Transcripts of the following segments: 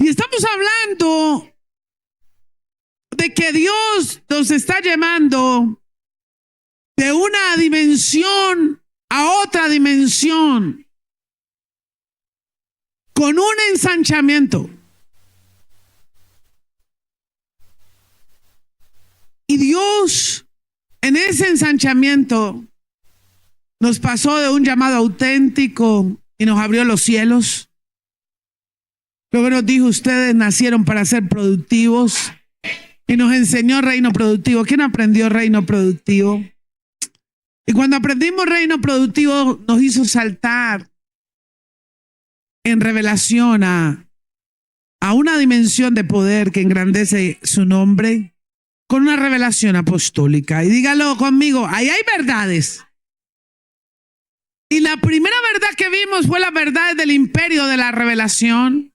Y estamos hablando de que Dios nos está llevando de una dimensión a otra dimensión con un ensanchamiento. Y Dios en ese ensanchamiento nos pasó de un llamado auténtico y nos abrió los cielos. Luego nos dijo: ustedes nacieron para ser productivos, y nos enseñó reino productivo. ¿Quién aprendió reino productivo? Y cuando aprendimos reino productivo nos hizo saltar en revelación a una dimensión de poder que engrandece su nombre, con una revelación apostólica. Y dígalo conmigo: ahí hay verdades. Y la primera verdad que vimos fue la verdad del imperio de la revelación.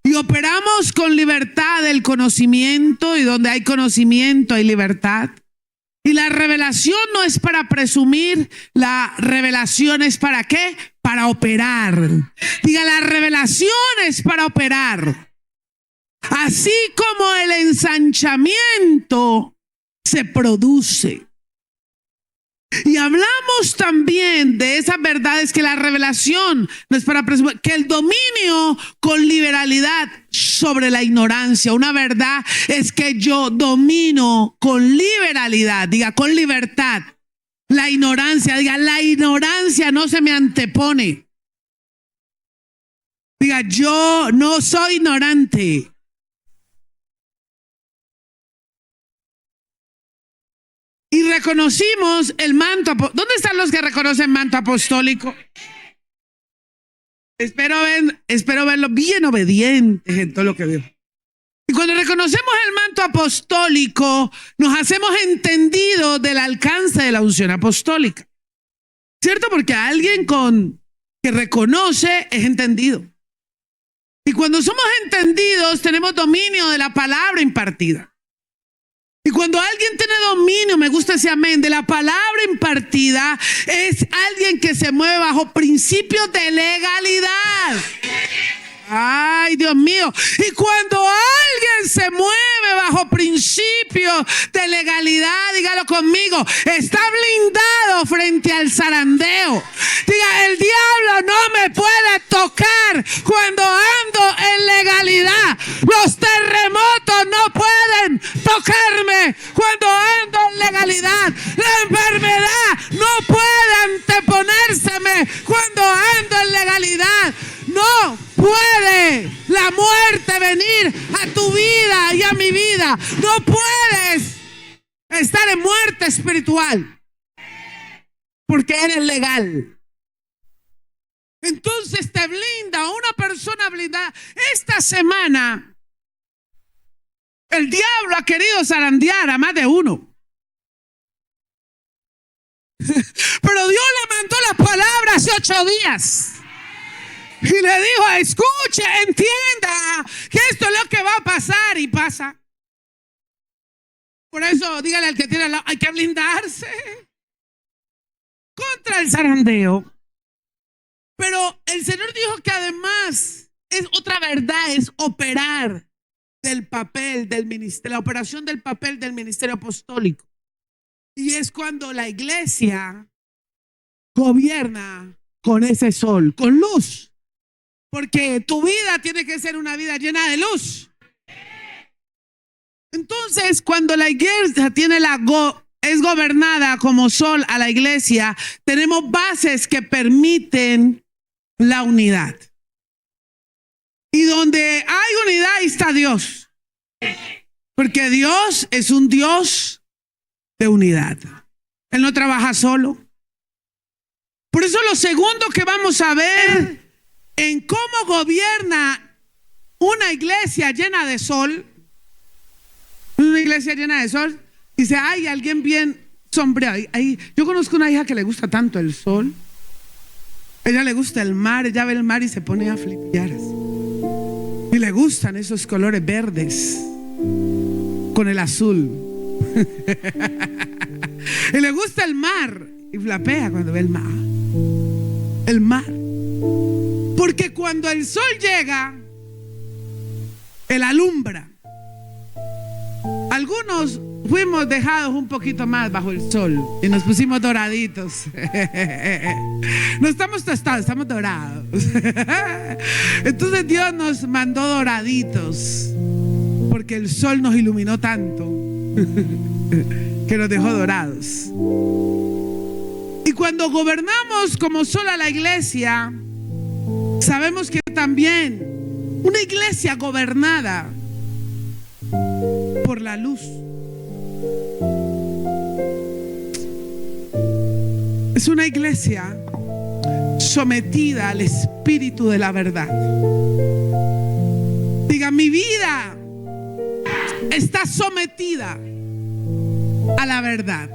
Y operamos con libertad del conocimiento, y donde hay conocimiento hay libertad. Y la revelación no es para presumir, la revelación es para ¿qué? Para operar. Diga: la revelación es para operar. Así como el ensanchamiento se produce. Y hablamos también de esas verdades, que la revelación no es para presumir, que el dominio con liberalidad sobre la ignorancia. Una verdad es que yo domino con liberalidad, diga, con libertad, la ignorancia. Diga: la ignorancia no se me antepone. Diga: yo no soy ignorante. Y reconocimos el manto. ¿Dónde están los que reconocen manto apostólico? Espero verlos bien obedientes en todo lo que veo. Y cuando reconocemos el manto apostólico, nos hacemos entendidos del alcance de la unción apostólica. ¿Cierto? Porque alguien que reconoce es entendido. Y cuando somos entendidos, tenemos dominio de la palabra impartida. Y cuando alguien tiene dominio, me gusta ese amén, de la palabra impartida, es alguien que se mueve bajo principios de legalidad. Ay, Dios mío. Y cuando alguien se mueve bajo principios de legalidad, dígalo conmigo, está blindado frente al zarandeo. Diga: el diablo no me puede tocar cuando ando en legalidad. Los terremotos no pueden tocarme cuando ando en legalidad. La enfermedad no puede anteponérseme cuando ando en legalidad. No puede la muerte venir a tu vida y a mi vida. No puedes estar en muerte espiritual porque eres legal. Entonces te blinda una persona blindada. Esta semana el diablo ha querido zarandear a más de uno. Pero Dios le mandó la palabra hace 8 días. Y le dijo: escuche, entienda que esto es lo que va a pasar, y pasa. Por eso dígale al que tiene al lado: hay que blindarse contra el zarandeo. Pero el Señor dijo que además es otra verdad, es operar del papel del ministerio, la operación del papel del ministerio apostólico. Y es cuando la iglesia gobierna con ese sol, con luz. Porque tu vida tiene que ser una vida llena de luz. Entonces, cuando la iglesia es gobernada como sol a la iglesia, tenemos bases que permiten la unidad. Y donde hay unidad, ahí está Dios. Porque Dios es un Dios de unidad. Él no trabaja solo. Por eso lo segundo que vamos a ver en cómo gobierna una iglesia llena de sol. Una iglesia llena de sol. Dice: hay alguien bien sombreado. Yo conozco una hija que le gusta tanto el sol. Ella le gusta el mar. Ella ve el mar y se pone a flipear. Y le gustan esos colores verdes con el azul. Y le gusta el mar. Y flapea cuando ve el mar. El mar. Porque cuando el sol llega, Él alumbra. Algunos fuimos dejados un poquito más bajo el sol y nos pusimos doraditos. No estamos tostados, estamos dorados. Entonces Dios nos mandó doraditos porque el sol nos iluminó tanto que nos dejó dorados. Y cuando gobernamos como sola la iglesia, sabemos que también una iglesia gobernada por la luz es una iglesia sometida al Espíritu de la verdad. Diga, mi vida está sometida a la verdad.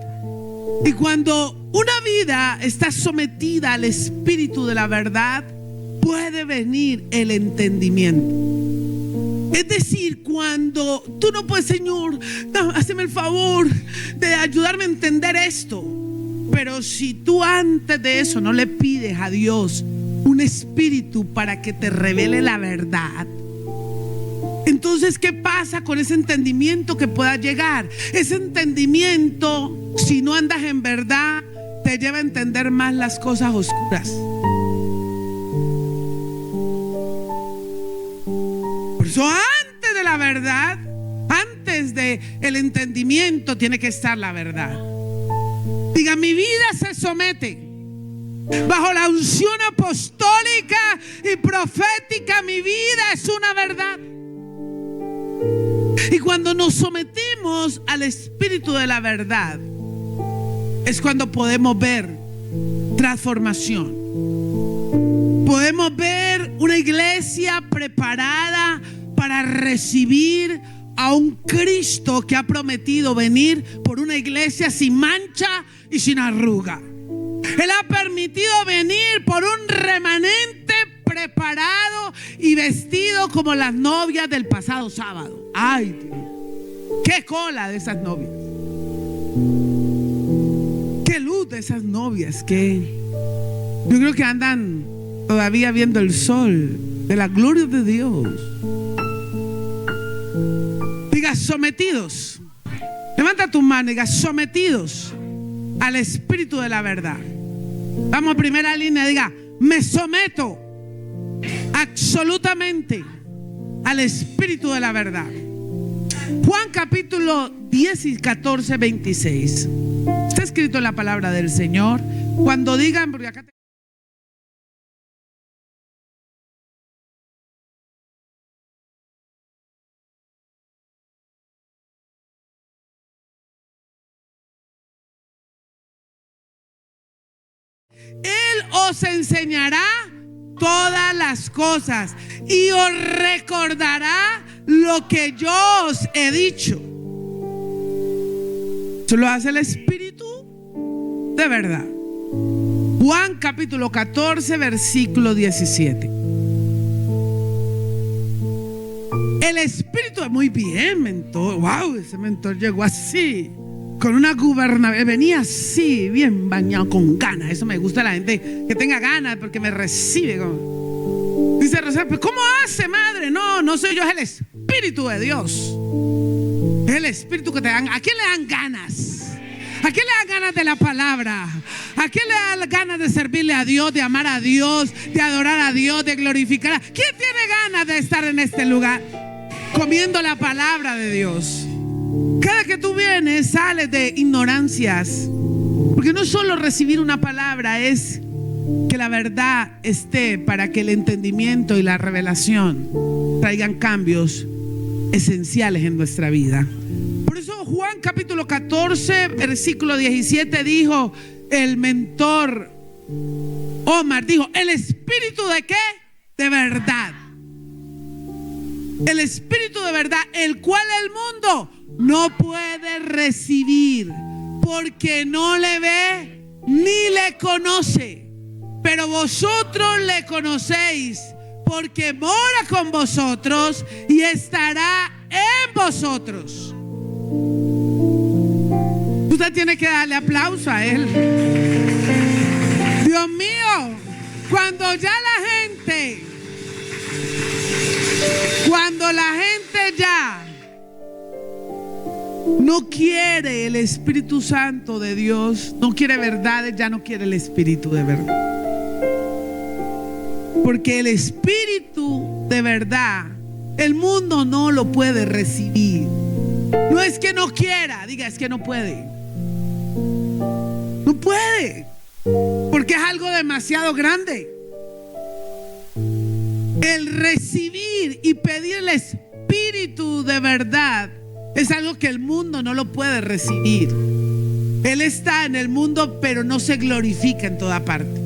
Y cuando una vida está sometida al Espíritu de la verdad, puede venir el entendimiento. Es decir, cuando tú no puedes, Señor, hazme el favor de ayudarme a entender esto. Pero si tú antes de eso no le pides a Dios un espíritu para que te revele la verdad, entonces, ¿qué pasa con ese entendimiento que pueda llegar? Ese entendimiento, si no andas en verdad, te lleva a entender más las cosas oscuras. Por eso, antes de la verdad, antes de el entendimiento, tiene que estar la verdad. Diga, mi vida se somete bajo la unción apostólica y profética. Mi vida es una verdad. Y cuando nos sometimos al Espíritu de la verdad, es cuando podemos ver transformación. Podemos ver una iglesia preparada para recibir a un Cristo que ha prometido venir por una iglesia sin mancha y sin arruga. Él ha permitido venir por un remanente preparado y vestido como las novias del pasado sábado. Ay, Dios, qué cola de esas novias, qué luz de esas novias, que yo creo que andan todavía viendo el sol de la gloria de Dios. Diga, sometidos. Levanta tu mano y diga, sometidos al Espíritu de la verdad. Vamos a primera línea, diga, me someto absolutamente al Espíritu de la verdad. Juan capítulo 10 y 14, 26. Está escrito en la palabra del Señor. Cuando digan, porque acá Él os enseñará todas las cosas y os recordará lo que yo os he dicho. Eso lo hace el Espíritu de verdad. Juan capítulo 14, versículo 17. El Espíritu, muy bien, mentor. Wow, ese mentor llegó así, con una gubernabilidad, venía así, bien bañado, con ganas. Eso me gusta, la gente que tenga ganas, porque me recibe como... Dice Rosario, pues ¿cómo hace, madre? No soy yo, es el Espíritu de Dios. Es el Espíritu que te dan. ¿A quién le dan ganas? ¿A quién le dan ganas de la palabra? ¿A quién le dan ganas de servirle a Dios, de amar a Dios, de adorar a Dios, de glorificar a... ¿Quién tiene ganas de estar en este lugar comiendo la palabra de Dios? Cada que tú vienes, sales de ignorancias, porque no solo recibir una palabra, es que la verdad esté para que el entendimiento y la revelación traigan cambios esenciales en nuestra vida. Por eso Juan capítulo 14, versículo 17 dijo el mentor Omar, dijo, ¿el Espíritu de qué? De verdad. El Espíritu de verdad, el cual el mundo no puede recibir porque no le ve ni le conoce, pero vosotros le conocéis porque mora con vosotros y estará en vosotros. Usted tiene que darle aplauso a él. Dios mío, cuando ya la gente ya no quiere el Espíritu Santo de Dios, no quiere verdades, ya no quiere el Espíritu de verdad. Porque el Espíritu de verdad, el mundo no lo puede recibir. No es que no quiera, diga, es que no puede. No puede, porque es algo demasiado grande. El recibir y pedir el Espíritu de verdad es algo que el mundo no lo puede recibir. Él está en el mundo, pero no se glorifica en toda parte.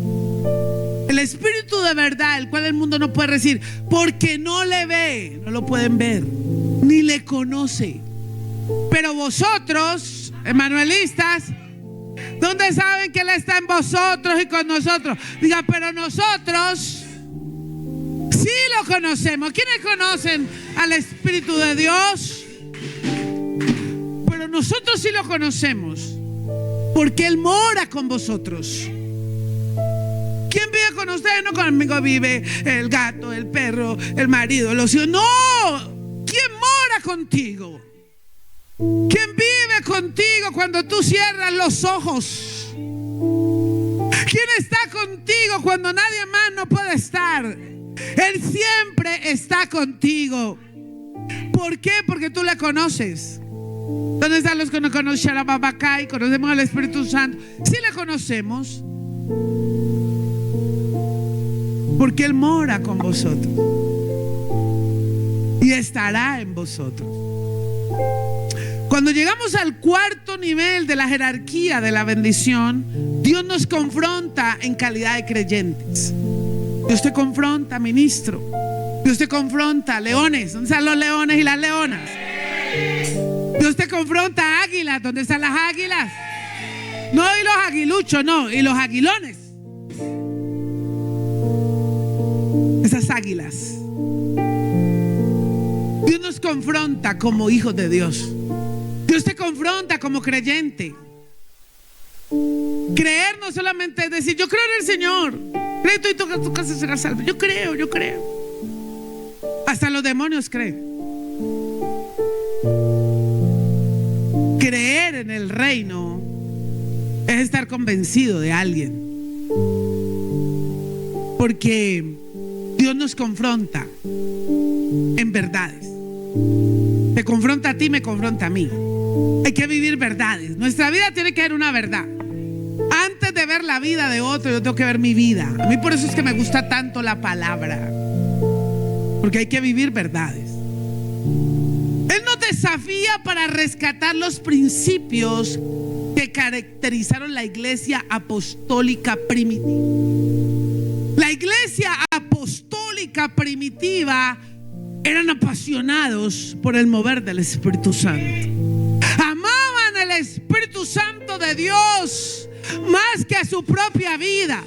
El Espíritu de verdad, el cual el mundo no puede recibir, porque no le ve, no lo pueden ver, ni le conoce. Pero vosotros, emanuelistas, ¿dónde saben que Él está en vosotros y con nosotros? Diga, pero nosotros sí lo conocemos. ¿Quiénes conocen al Espíritu de Dios? Pero nosotros sí lo conocemos, porque Él mora con vosotros. ¿Quién vive con ustedes? No, conmigo vive el gato, el perro, el marido, los hijos. No, ¿quién mora contigo? ¿Quién vive contigo cuando tú cierras los ojos? ¿Quién está contigo cuando nadie más no puede estar? Él siempre está contigo. ¿Por qué? Porque tú le conoces. ¿Dónde están los que no conocen a Babacay? Conocemos al Espíritu Santo. Sí le conocemos, porque Él mora con vosotros y estará en vosotros. Cuando llegamos al cuarto nivel de la jerarquía de la bendición, Dios nos confronta en calidad de creyentes. Dios te confronta, ministro. Dios te confronta, leones. ¿Dónde están los leones y las leonas? Dios te confronta, águilas. ¿Dónde están las águilas? No, y los aguiluchos, no, y los aguilones. Esas águilas. Dios nos confronta como hijos de Dios. Dios te confronta como creyente. Creer no solamente es decir, yo creo en el Señor, cree tú y tu casa será salva. Yo creo. Hasta los demonios creen. Creer en el reino es estar convencido de alguien, porque Dios nos confronta en verdades. Te confronta a ti, me confronta a mí. Hay que vivir verdades. Nuestra vida tiene que haber una verdad. Antes de ver la vida de otro, yo tengo que ver mi vida. A mí por eso es que me gusta tanto la palabra, porque hay que vivir verdades. Él nos desafía para rescatar los principios que caracterizaron la iglesia apostólica primitiva. La iglesia apostólica primitiva eran apasionados por el mover del Espíritu Santo. Amaban el Espíritu Santo de Dios más que a su propia vida.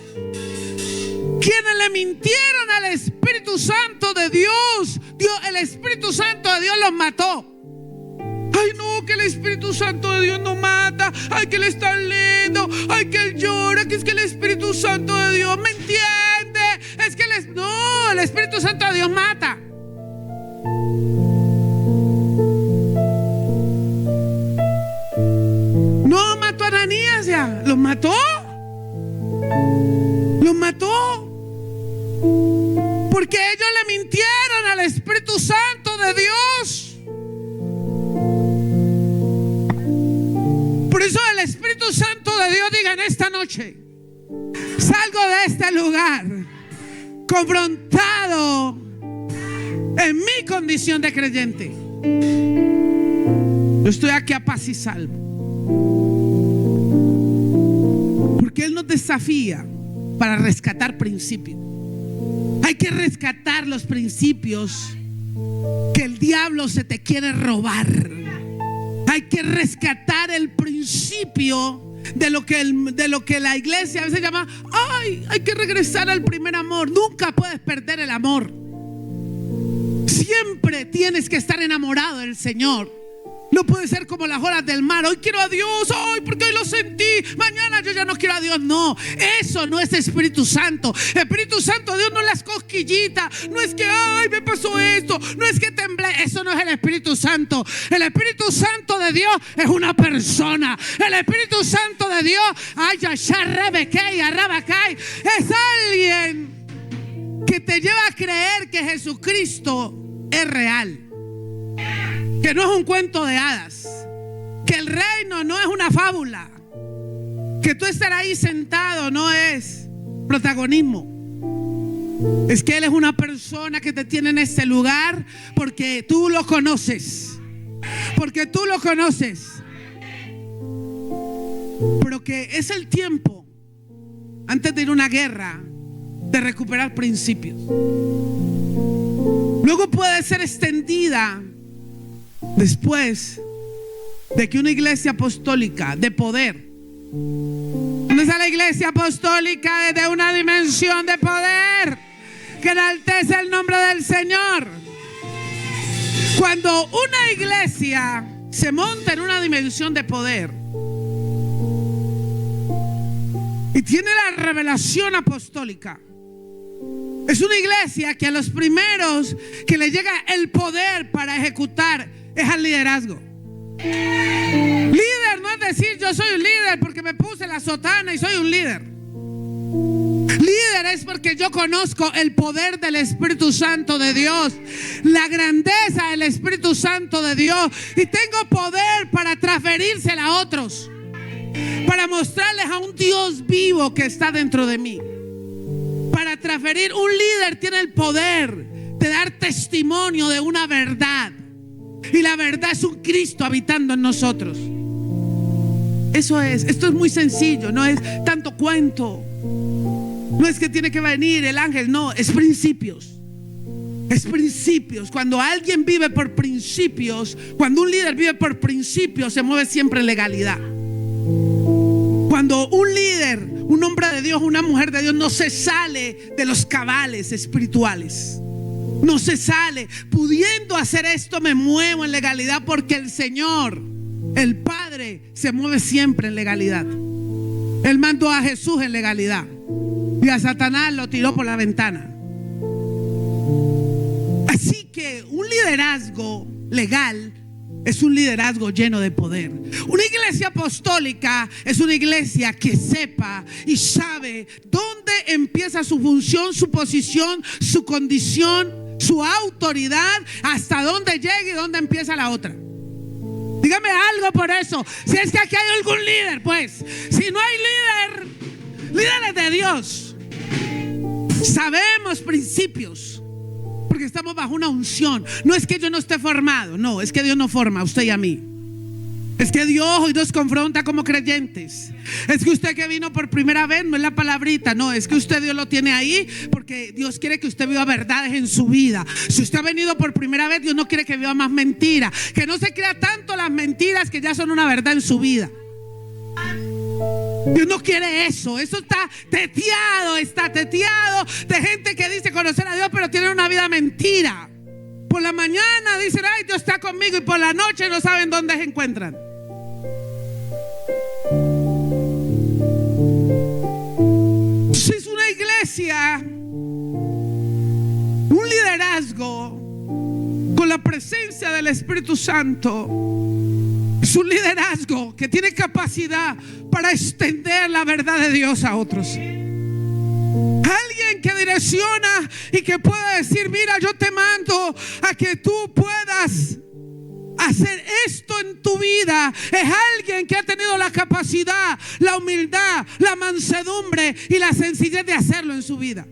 Quienes le mintieron al Espíritu Santo de Dios, el Espíritu Santo de Dios los mató. Ay, no, que el Espíritu Santo de Dios no mata. Ay, que él está lento. Ay, que él llora. Que es que el Espíritu Santo de Dios me entiende. Es que no, el Espíritu Santo de Dios mata. No mató a Ananías, ya. Los mató. Porque ellos le mintieron al Espíritu Santo de Dios. Por eso el Espíritu Santo de Dios diga en esta noche: salgo de este lugar confrontado en mi condición de creyente. Yo estoy aquí a paz y salvo, porque Él nos desafía para rescatar principios. Hay que rescatar los principios que el diablo se te quiere robar. Hay que rescatar el principio de lo que la iglesia a veces llama, hay que regresar al primer amor. Nunca puedes perder el amor. Siempre tienes que estar enamorado del Señor. No puede ser como las olas del mar. Hoy quiero a Dios, hoy porque hoy lo sentí, mañana yo ya no quiero a Dios. No, eso no es Espíritu Santo. Espíritu Santo de Dios no es las cosquillitas, no es que ay me pasó esto, no es que temblé. Eso no es el Espíritu Santo. El Espíritu Santo de Dios es una persona. El Espíritu Santo de Dios, ay, es alguien que te lleva a creer que Jesucristo es real, que no es un cuento de hadas, que el reino no es una fábula, que tú estar ahí sentado no es protagonismo. Es que Él es una persona que te tiene en este lugar porque tú lo conoces, porque tú lo conoces. Pero que es el tiempo, antes de ir a una guerra, de recuperar principios. Luego puede ser extendida después de que una iglesia apostólica de poder, ¿dónde está la iglesia apostólica desde una dimensión de poder que enaltece el nombre del Señor? Cuando una iglesia se monta en una dimensión de poder y tiene la revelación apostólica, es una iglesia que a los primeros que le llega el poder para ejecutar es al liderazgo. Líder no es decir yo soy un líder porque me puse la sotana y soy un líder. Líder es porque yo conozco el poder del Espíritu Santo de Dios, la grandeza del Espíritu Santo de Dios, y tengo poder para transferírsela a otros, para mostrarles a un Dios vivo que está dentro de mí. Para transferir, un líder tiene el poder de dar testimonio de una verdad, y la verdad es un Cristo habitando en nosotros. Eso es, esto es muy sencillo, no es tanto cuento, no es que tiene que venir el ángel, no, es principios. Es principios. Cuando alguien vive por principios, cuando un líder vive por principios, se mueve siempre en legalidad. Cuando un líder, un hombre de Dios, una mujer de Dios no se sale de los cabales espirituales, no se sale, pudiendo hacer esto me muevo en legalidad, porque el Señor, el Padre, se mueve siempre en legalidad. Él mandó a Jesús en legalidad y a Satanás lo tiró por la ventana. Así que un liderazgo legal es un liderazgo lleno de poder. Una iglesia apostólica es una iglesia que sepa y sabe dónde empieza su función, su posición, su condición, su autoridad, hasta dónde llega y dónde empieza la otra. Dígame algo por eso. Si es que aquí hay algún líder, pues, si no hay líderes de Dios, sabemos principios, porque estamos bajo una unción. No es que yo no esté formado, no, es que Dios nos forma a usted y a mí. Es que Dios hoy nos confronta como creyentes. Es que usted que vino por primera vez, no es la palabrita, no, es que usted Dios lo tiene ahí porque Dios quiere que usted viva verdades en su vida. Si usted ha venido por primera vez, Dios no quiere que viva más mentiras, que no se crea tanto las mentiras que ya son una verdad en su vida. Dios no quiere eso. Eso está teteado de gente que dice conocer a Dios, pero tiene una vida mentira. Por la mañana dicen, ay, Dios está conmigo, y por la noche no saben dónde se encuentran. Si es una iglesia, un liderazgo con la presencia del Espíritu Santo, es un liderazgo que tiene capacidad para extender la verdad de Dios a otros. Alguien que direcciona y que pueda decir, mira, yo te mando a que tú puedas hacer esto en tu vida. Es alguien que ha tenido la capacidad, la humildad, la mansedumbre y la sencillez de hacerlo en su vida.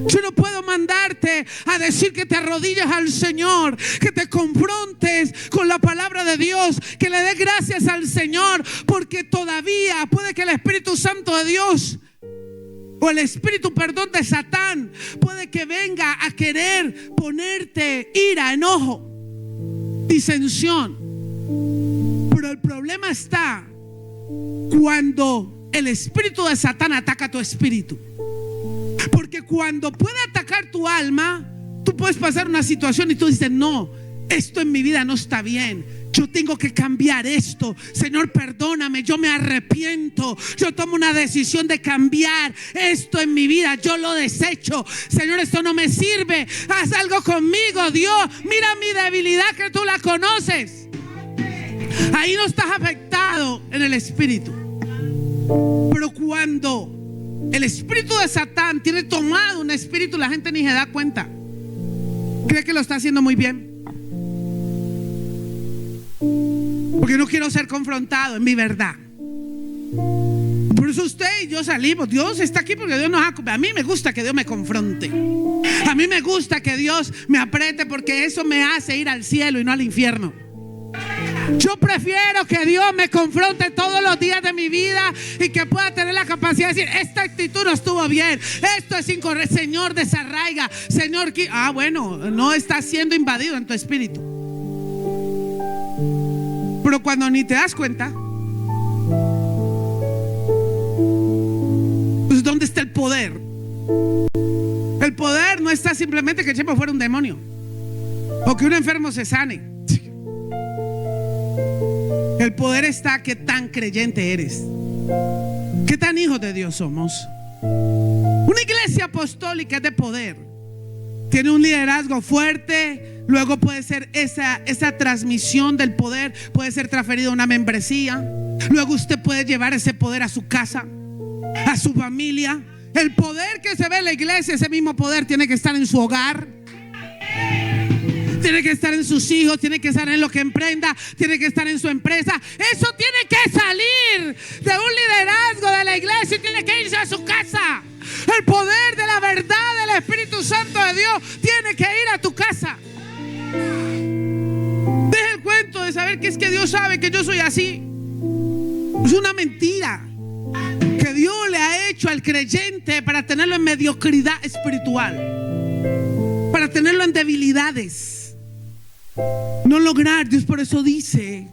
Yo no puedo mandarte a decir que te arrodilles al Señor, que te confrontes con la palabra de Dios, que le des gracias al Señor, porque todavía puede que el Espíritu Santo de Dios, o el espíritu, perdón, de Satán, puede que venga a querer ponerte ira, enojo, disensión. Pero el problema está cuando el espíritu de Satán ataca tu espíritu. Porque cuando puede atacar tu alma, tú puedes pasar una situación y tú dices, no, esto en mi vida no está bien, yo tengo que cambiar esto. Señor, perdóname, yo me arrepiento, yo tomo una decisión de cambiar esto en mi vida, yo lo desecho. Señor, esto no me sirve, haz algo conmigo, Dios. Mira mi debilidad, que tú la conoces. Ahí no estás afectado en el espíritu. Pero cuando el espíritu de Satán tiene tomado un espíritu, la gente ni se da cuenta, cree que lo está haciendo muy bien, porque no quiero ser confrontado en mi verdad. Por eso usted y yo salimos. Dios está aquí porque Dios nos ha... A mí me gusta que Dios me confronte. A mí me gusta que Dios me apriete, porque eso me hace ir al cielo y no al infierno. Yo prefiero que Dios me confronte todos los días de mi vida y que pueda tener la capacidad de decir: esta actitud no estuvo bien, esto es incorrecto. Señor, desarraiga. Señor, bueno, no está siendo invadido en tu espíritu. Pero cuando ni te das cuenta, pues ¿dónde está el poder? El poder no está simplemente que echemos fuera un demonio o que un enfermo se sane. El poder está que tan creyente eres, qué tan hijos de Dios somos. Una iglesia apostólica es de poder, tiene un liderazgo fuerte. Luego puede ser esa transmisión del poder, puede ser transferido a una membresía. Luego usted puede llevar ese poder a su casa, a su familia. El poder que se ve en la iglesia, ese mismo poder tiene que estar en su hogar, tiene que estar en sus hijos, tiene que estar en lo que emprenda, tiene que estar en su empresa. Eso tiene que salir de un liderazgo de la iglesia y tiene que irse a su casa. El poder de la verdad del Espíritu Santo de Dios tiene que ir a tu casa. Deja el cuento de saber que es que Dios sabe que yo soy así. Es una mentira que Dios le ha hecho al creyente para tenerlo en mediocridad espiritual, para tenerlo en debilidades, no lograr. Dios por eso dice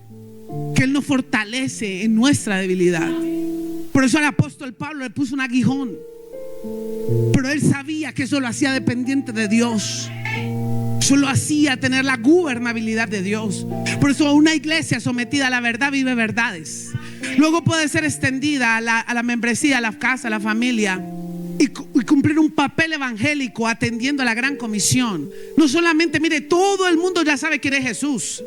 que Él nos fortalece en nuestra debilidad. Por eso al apóstol Pablo le puso un aguijón, pero él sabía que eso lo hacía dependiente de Dios. Eso lo hacía tener la gobernabilidad de Dios. Por eso una iglesia sometida a la verdad vive verdades. Luego puede ser extendida a la membresía, a la casa, a la familia, y cumplir un papel evangélico atendiendo a la gran comisión. No solamente, mire, todo el mundo ya sabe quién es Jesús,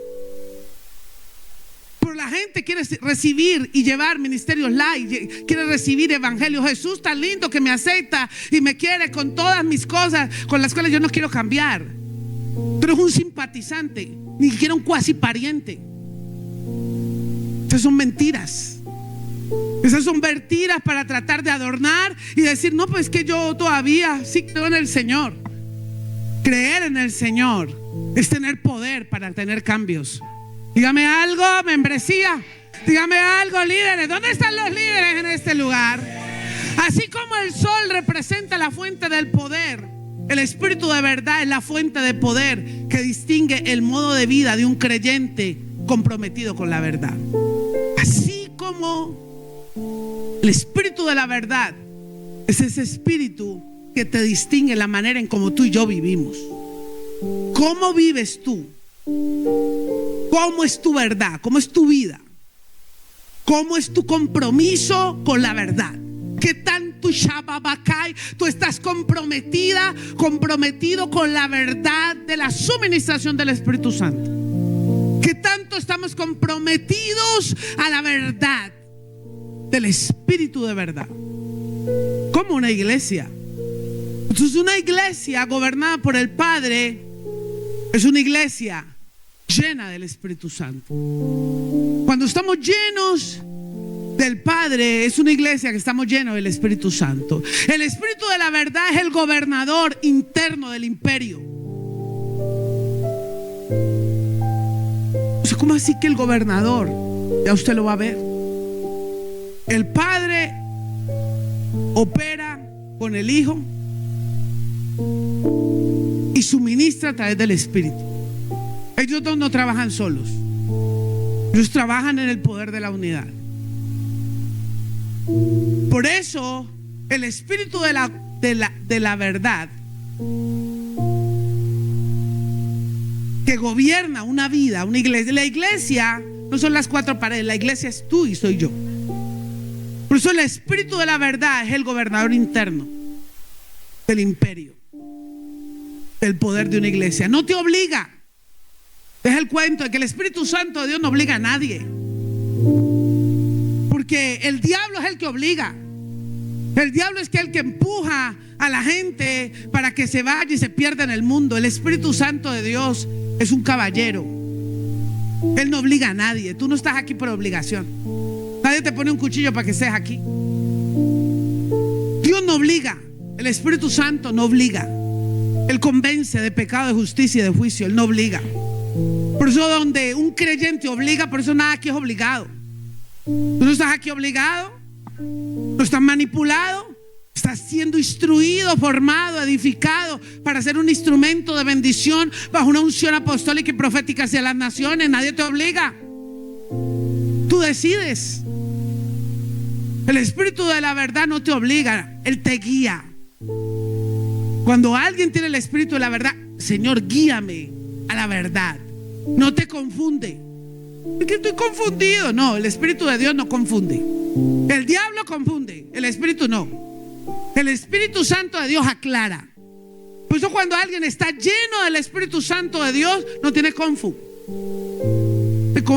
pero la gente quiere recibir y llevar ministerios light, quiere recibir evangelio. Jesús tan lindo que me acepta y me quiere con todas mis cosas, con las cuales yo no quiero cambiar, pero es un simpatizante, ni siquiera un cuasi pariente. Esas son mentiras. Esas son mentiras para tratar de adornar y decir: no, pues que yo todavía sí creo en el Señor. Creer en el Señor es tener poder para tener cambios. Dígame algo, membresía. Dígame algo, líderes. ¿Dónde están los líderes en este lugar? Así como el sol representa la fuente del poder, el Espíritu de verdad es la fuente de poder que distingue el modo de vida de un creyente comprometido con la verdad. Así como el Espíritu de la verdad es ese espíritu que te distingue la manera en como tú y yo vivimos. ¿Cómo vives tú? ¿Cómo es tu verdad? ¿Cómo es tu vida? ¿Cómo es tu compromiso con la verdad? ¿Qué tanto Shababakai tú estás comprometido con la verdad de la suministración del Espíritu Santo? ¿Qué tanto estamos comprometidos a la verdad del Espíritu de verdad? Como una iglesia. Entonces, una iglesia gobernada por el Padre es una iglesia llena del Espíritu Santo. Cuando estamos llenos del Padre, es una iglesia que estamos llenos del Espíritu Santo. El Espíritu de la verdad es el gobernador interno del imperio. O sea, ¿cómo así que el gobernador? Ya usted lo va a ver. El Padre opera con el Hijo y suministra a través del Espíritu. Ellos dos no trabajan solos, ellos trabajan en el poder de la unidad. Por eso el Espíritu de la verdad que gobierna una vida, una iglesia. La iglesia no son las cuatro paredes, la iglesia es tú y soy yo. Por eso el Espíritu de la verdad es el gobernador interno del imperio, del poder de una iglesia. No te obliga. Deja el cuento de que el Espíritu Santo de Dios no obliga a nadie, porque el diablo es el que obliga. El diablo es el que empuja a la gente para que se vaya y se pierda en el mundo. El Espíritu Santo de Dios es un caballero. Él no obliga a nadie. Tú no estás aquí por obligación. Nadie te pone un cuchillo para que estés aquí. Dios no obliga. El Espíritu Santo no obliga. Él convence de pecado, de justicia y de juicio. Él no obliga. Por eso donde un creyente obliga, por eso nada aquí es obligado. Tú no estás aquí obligado, no estás manipulado, estás siendo instruido, formado, edificado para ser un instrumento de bendición bajo una unción apostólica y profética hacia las naciones. Nadie te obliga. Tú decides. El Espíritu de la verdad no te obliga, Él te guía. Cuando alguien tiene el Espíritu de la verdad, Señor, guíame a la verdad. No te confunde. Es que estoy confundido. No, el Espíritu de Dios no confunde. El diablo confunde, el Espíritu no. El Espíritu Santo de Dios aclara. Por eso cuando alguien está lleno del Espíritu Santo de Dios, no tiene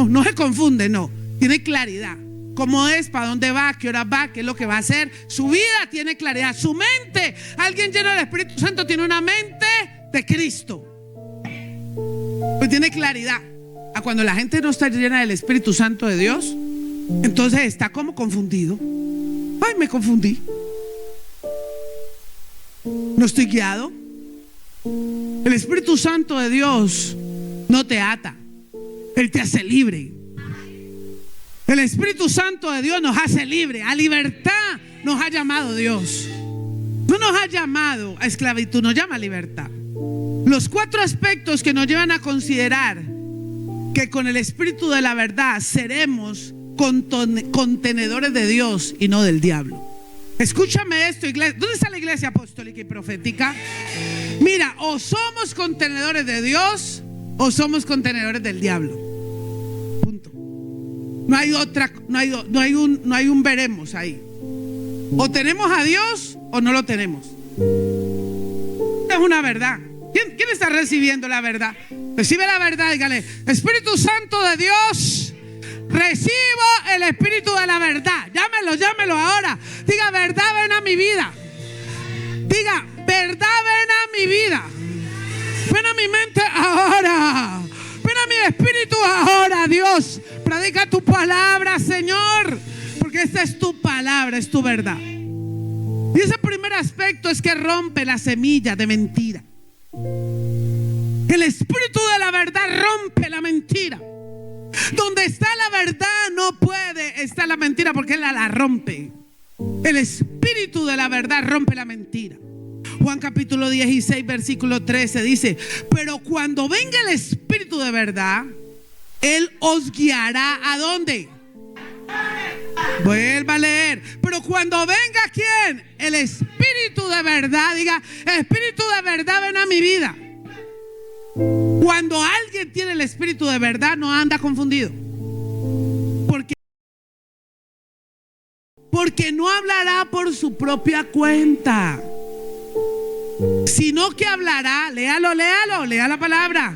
no se confunde, no. Tiene claridad. ¿Cómo es? ¿Para dónde va? ¿Qué hora va? ¿Qué es lo que va a hacer? Su vida tiene claridad. Su mente. Alguien lleno del Espíritu Santo tiene una mente de Cristo. Pues tiene claridad. A cuando la gente no está llena del Espíritu Santo de Dios, entonces está como confundido. Ay, me confundí. No estoy guiado. El Espíritu Santo de Dios no te ata. Él te hace libre. El Espíritu Santo de Dios nos hace libre. A libertad nos ha llamado Dios. No nos ha llamado a esclavitud, nos llama a libertad. Los 4 aspectos que nos llevan a considerar que con el Espíritu de la verdad seremos contenedores de Dios y no del diablo. Escúchame esto, iglesia. ¿Dónde está la iglesia apostólica y profética? Mira, o somos contenedores de Dios o somos contenedores del diablo. Punto. No hay otra, no hay un veremos ahí. O tenemos a Dios o no lo tenemos. Es una verdad. ¿Quién está recibiendo la verdad? Recibe la verdad, dígale: Espíritu Santo de Dios, recibo el Espíritu de la verdad. Llámelo ahora. Diga: verdad, ven a mi vida. Diga: verdad, ven a mi vida. Ven a mi mente ahora. Ven a mi espíritu ahora. Dios, predica tu palabra, Señor, porque esta es tu palabra, es tu verdad. Y ese primer aspecto es que rompe la semilla de mentira. El Espíritu de la verdad rompe la mentira. Donde está la verdad no puede estar la mentira, porque Él la rompe. El Espíritu de la verdad rompe la mentira. Juan capítulo 16 versículo 13 dice: pero cuando venga el Espíritu de verdad, Él os guiará ¿a dónde? Vuelva a leer. Pero cuando venga, ¿quién? El Espíritu de verdad. Diga: Espíritu de verdad, ven a mi vida. Cuando alguien tiene el Espíritu de verdad, no anda confundido. Porque no hablará por su propia cuenta, sino que hablará, léalo, lea la palabra.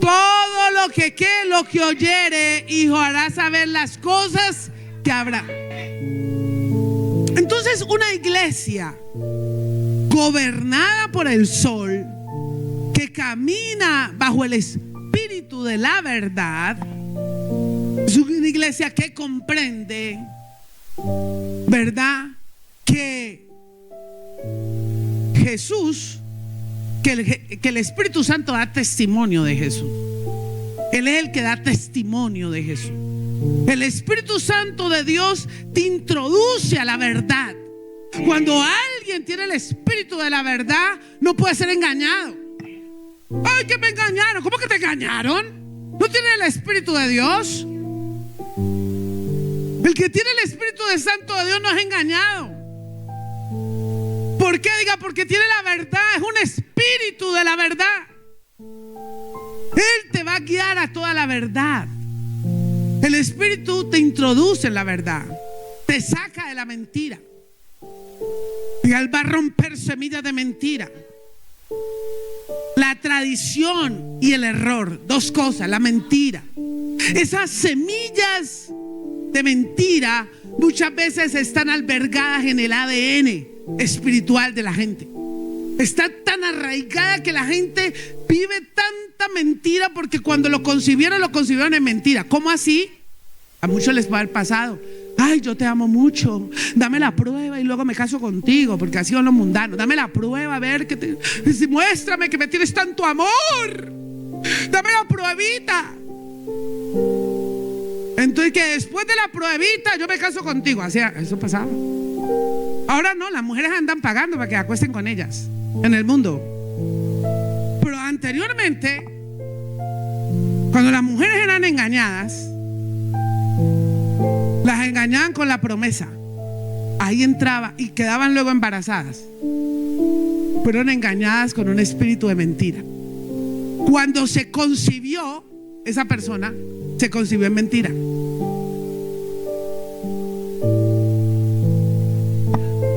Todo lo que oyere, y hará saber las cosas que habrá. Entonces, una iglesia gobernada por el sol, que camina bajo el Espíritu de la verdad, es una iglesia que comprende, ¿verdad?, que Jesús, que el Espíritu Santo da testimonio de Jesús. Él es el que da testimonio de Jesús. El Espíritu Santo de Dios te introduce a la verdad. Cuando alguien tiene el Espíritu de la verdad, no puede ser engañado. Ay, que me engañaron. ¿Cómo que te engañaron? ¿No tiene el Espíritu de Dios? El que tiene el Espíritu de Santo de Dios no es engañado. ¿Por qué? Diga: porque tiene la verdad. Es un espíritu de la verdad. Él te va a guiar a toda la verdad. El Espíritu te introduce en la verdad, te saca de la mentira. Y Él va a romper semillas de mentira. La tradición y el error, dos cosas, la mentira. Esas semillas de mentira muchas veces están albergadas en el ADN espiritual de la gente. Está tan arraigada que la gente vive tanta mentira porque cuando lo concibieron en mentira. ¿Cómo así? A muchos les va a haber pasado. Ay, yo te amo mucho, dame la prueba y luego me caso contigo, porque así son los mundanos. Dame la prueba, a ver, muéstrame que me tienes tanto amor. Dame la pruebita. Entonces que después de la pruebita yo me caso contigo. Así, eso pasaba. Ahora no, las mujeres andan pagando para que acuesten con ellas en el mundo. Pero anteriormente, cuando las mujeres eran engañadas, las engañaban con la promesa. Ahí entraba y quedaban luego embarazadas. Fueron engañadas con un espíritu de mentira. Cuando se concibió, esa persona se concibió en mentira.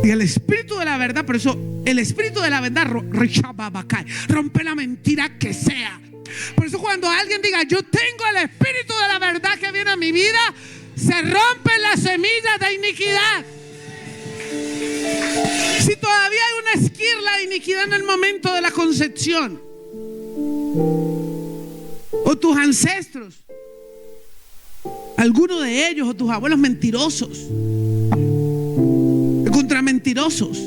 Y el espíritu de la verdad, por eso el espíritu de la verdad rompe la mentira que sea. Por eso cuando alguien diga yo tengo el espíritu de la verdad que viene a mi vida, se rompen las semillas de iniquidad. Si todavía hay una esquirla de iniquidad en el momento de la concepción, o tus ancestros, alguno de ellos, o tus abuelos mentirosos, contra mentirosos,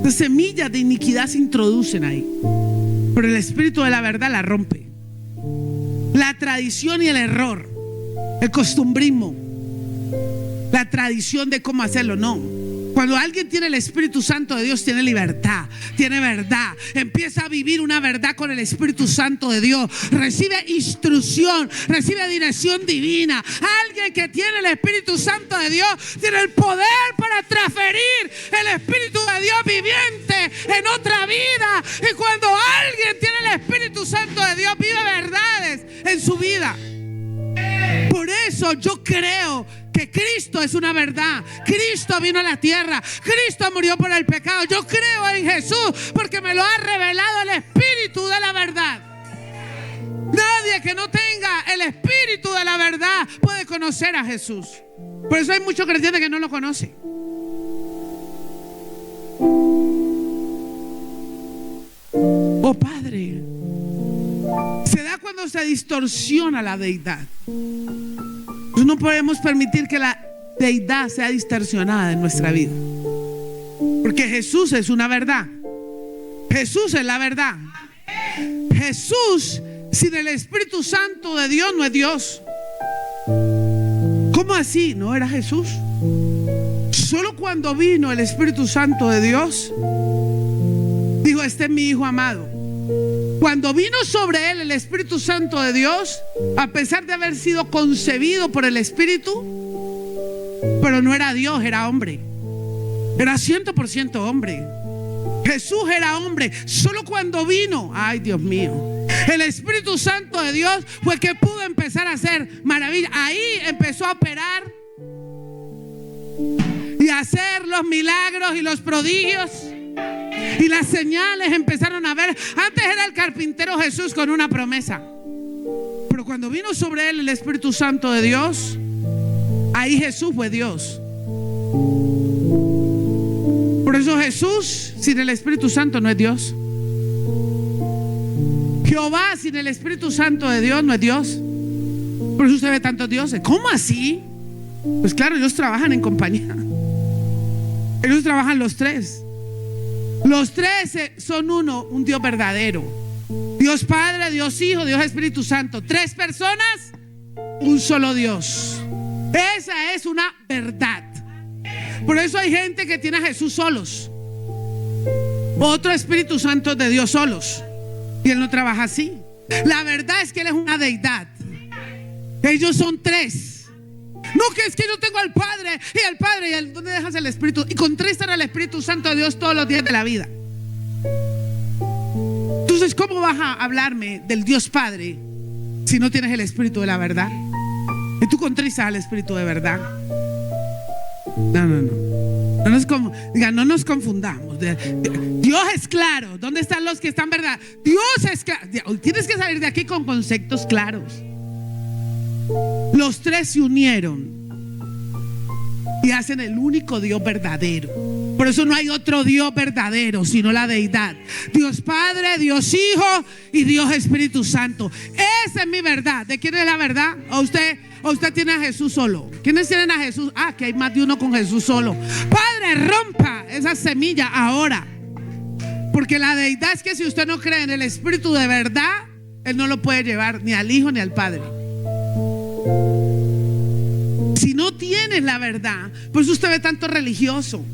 las semillas de iniquidad se introducen ahí. Pero el espíritu de la verdad la rompe. La tradición y el error, el costumbrismo, la tradición de cómo hacerlo, no. Cuando alguien tiene el Espíritu Santo de Dios, tiene libertad, tiene verdad, empieza a vivir una verdad con el Espíritu Santo de Dios, recibe instrucción, recibe dirección divina. Alguien que tiene el Espíritu Santo de Dios tiene el poder para transferir el Espíritu de Dios viviente en otra vida. Y cuando alguien tiene el Espíritu Santo de Dios, vive verdades en su vida. Por eso yo creo que Cristo es una verdad. Cristo vino a la tierra, Cristo murió por el pecado. Yo creo en Jesús porque me lo ha revelado el Espíritu de la verdad. Nadie que no tenga el Espíritu de la verdad puede conocer a Jesús. Por eso hay muchos creyentes que no lo conocen. Oh Padre, se da cuando se distorsiona la deidad. No podemos permitir que la deidad sea distorsionada en nuestra vida, porque Jesús es una verdad. Jesús es la verdad. Jesús sin el Espíritu Santo de Dios no es Dios. ¿Cómo así? No era Jesús. Solo cuando vino el Espíritu Santo de Dios, dijo: este es mi Hijo amado. Cuando vino sobre él el Espíritu Santo de Dios, a pesar de haber sido concebido por el Espíritu, pero no era Dios, era hombre. Era 100% hombre. Jesús era hombre. Solo cuando vino, ay Dios mío, el Espíritu Santo de Dios fue que pudo empezar a hacer maravillas. Ahí empezó a operar y a hacer los milagros y los prodigios. Y las señales empezaron a ver. Antes era el carpintero Jesús con una promesa, pero cuando vino sobre él el Espíritu Santo de Dios, ahí Jesús fue Dios. Por eso Jesús sin el Espíritu Santo no es Dios. Jehová sin el Espíritu Santo de Dios no es Dios. Por eso usted ve tantos dioses. ¿Cómo así? Pues claro, ellos trabajan en compañía. Ellos trabajan los tres. Los tres son uno, un Dios verdadero. Dios Padre, Dios Hijo, Dios Espíritu Santo. Tres personas, un solo Dios. Esa es una verdad. Por eso hay gente que tiene a Jesús solos, otro Espíritu Santo de Dios solos, y Él no trabaja así. La verdad es que Él es una deidad. Ellos son tres. No, que es que yo tengo al Padre y al Padre, y ¿dónde dejas el Espíritu? Y contristan al Espíritu Santo de Dios todos los días de la vida. Entonces Entonces, ¿cómo vas a hablarme del Dios Padre si no tienes el Espíritu de la verdad? Y tú contrizas al Espíritu de verdad. No nos confundamos. Dios es claro. ¿Dónde están los que están verdad? Dios es claro. Tienes que salir de aquí con conceptos claros. Los tres se unieron y hacen el único Dios verdadero. Por eso no hay otro Dios verdadero sino la deidad. Dios Padre, Dios Hijo y Dios Espíritu Santo. Esa es mi verdad. ¿De quién es la verdad? ¿O usted tiene a Jesús solo? ¿Quiénes tienen a Jesús? Que hay más de uno con Jesús solo. Padre, rompa esa semilla ahora. Porque la deidad es que si usted no cree en el Espíritu de verdad, Él no lo puede llevar ni al Hijo ni al Padre. Si no tienes la verdad, por eso usted ve tanto religioso,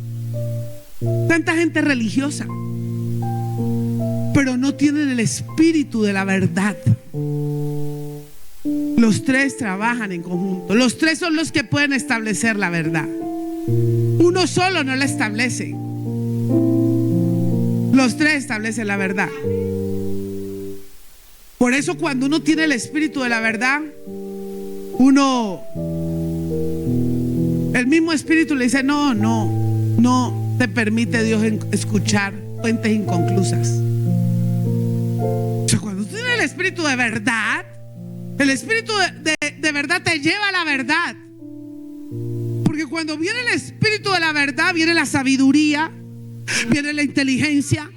tanta gente religiosa, pero no tienen el Espíritu de la verdad. Los tres trabajan en conjunto. Los tres son los que pueden establecer la verdad. Uno solo no la establece. Los tres establecen la verdad. Por eso cuando uno tiene el Espíritu de la verdad, el mismo Espíritu le dice: no te permite Dios escuchar fuentes inconclusas. O sea, cuando tú tienes el Espíritu de verdad, el Espíritu de verdad te lleva a la verdad. Porque cuando viene el Espíritu de la verdad, viene la sabiduría, viene la inteligencia,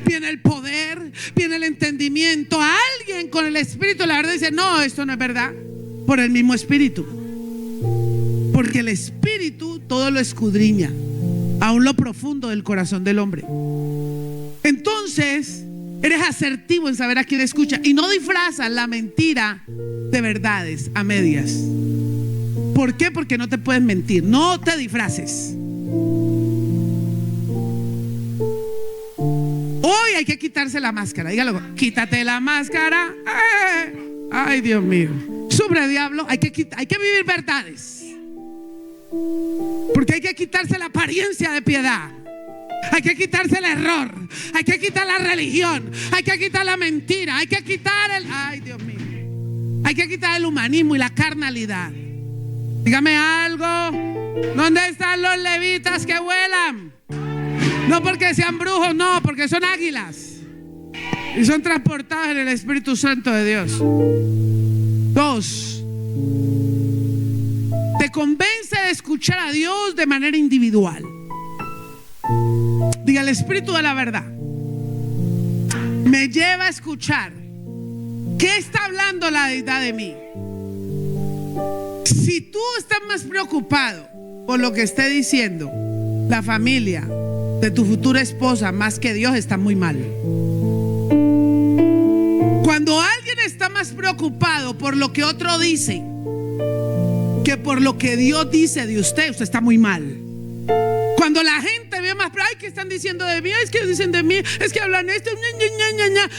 viene el poder, viene el entendimiento. Alguien con el Espíritu de la verdad dice: no, esto no es verdad. Por el mismo Espíritu. Porque el Espíritu todo lo escudriña, aún lo profundo del corazón del hombre. Entonces eres asertivo en saber a quién escucha y no disfrazas la mentira de verdades a medias. ¿Por qué? Porque no te puedes mentir. No te disfraces. Hoy hay que quitarse la máscara. Dígalo: quítate la máscara. Ay, Dios mío. Sufre, diablo. Hay que vivir verdades. Porque hay que quitarse la apariencia de piedad. Hay que quitarse el error. Hay que quitar la religión. Hay que quitar la mentira. Hay que quitar ay, Dios mío. Hay que quitar el humanismo y la carnalidad. Dígame algo. ¿Dónde están los levitas que vuelan? No porque sean brujos, no, porque son águilas y son transportados en el Espíritu Santo de Dios. 2. Te convence de escuchar a Dios de manera individual. Diga: el Espíritu de la verdad me lleva a escuchar qué está hablando la deidad de mí. Si tú estás más preocupado por lo que esté diciendo la familia de tu futura esposa más que Dios, está muy mal. Cuando alguien está más preocupado por lo que otro dice que por lo que Dios dice de usted, usted está muy mal. Cuando la gente ve más: ay, ¿qué están diciendo de mí? Es que dicen de mí, es que hablan esto,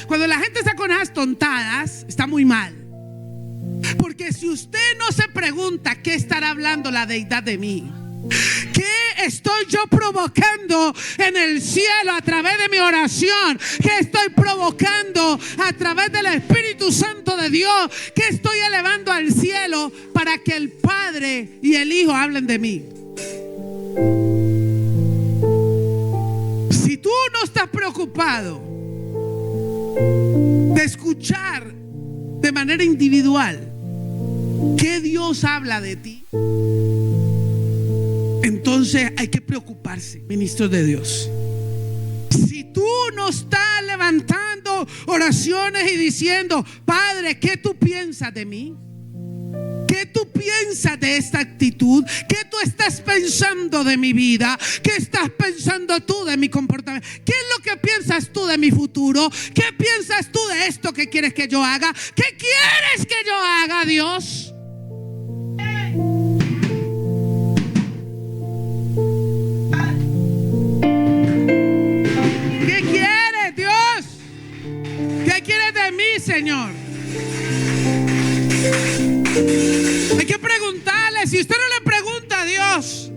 Cuando la gente está con esas tontadas, está muy mal. Porque si usted no se pregunta qué estará hablando la deidad de mí, ¿qué estoy yo provocando en el cielo a través de mi oración? ¿Qué estoy provocando a través del Espíritu Santo de Dios? ¿Qué estoy elevando al cielo para que el Padre y el Hijo hablen de mí? Si tú no estás preocupado de escuchar de manera individual qué Dios habla de ti, entonces hay que preocuparse, ministros de Dios. Si tú no estás levantando oraciones y diciendo: Padre, ¿qué tú piensas de mí? ¿Qué tú piensas de esta actitud? ¿Qué tú estás pensando de mi vida? ¿Qué estás pensando tú de mi comportamiento? ¿Qué es lo que piensas tú de mi futuro? ¿Qué piensas tú de esto que quieres que yo haga? ¿Qué quieres que yo haga, Dios? ¿Qué quieres, Dios? ¿Qué quieres de mí, Señor? Hay que preguntarle. Si usted no le pregunta a Dios: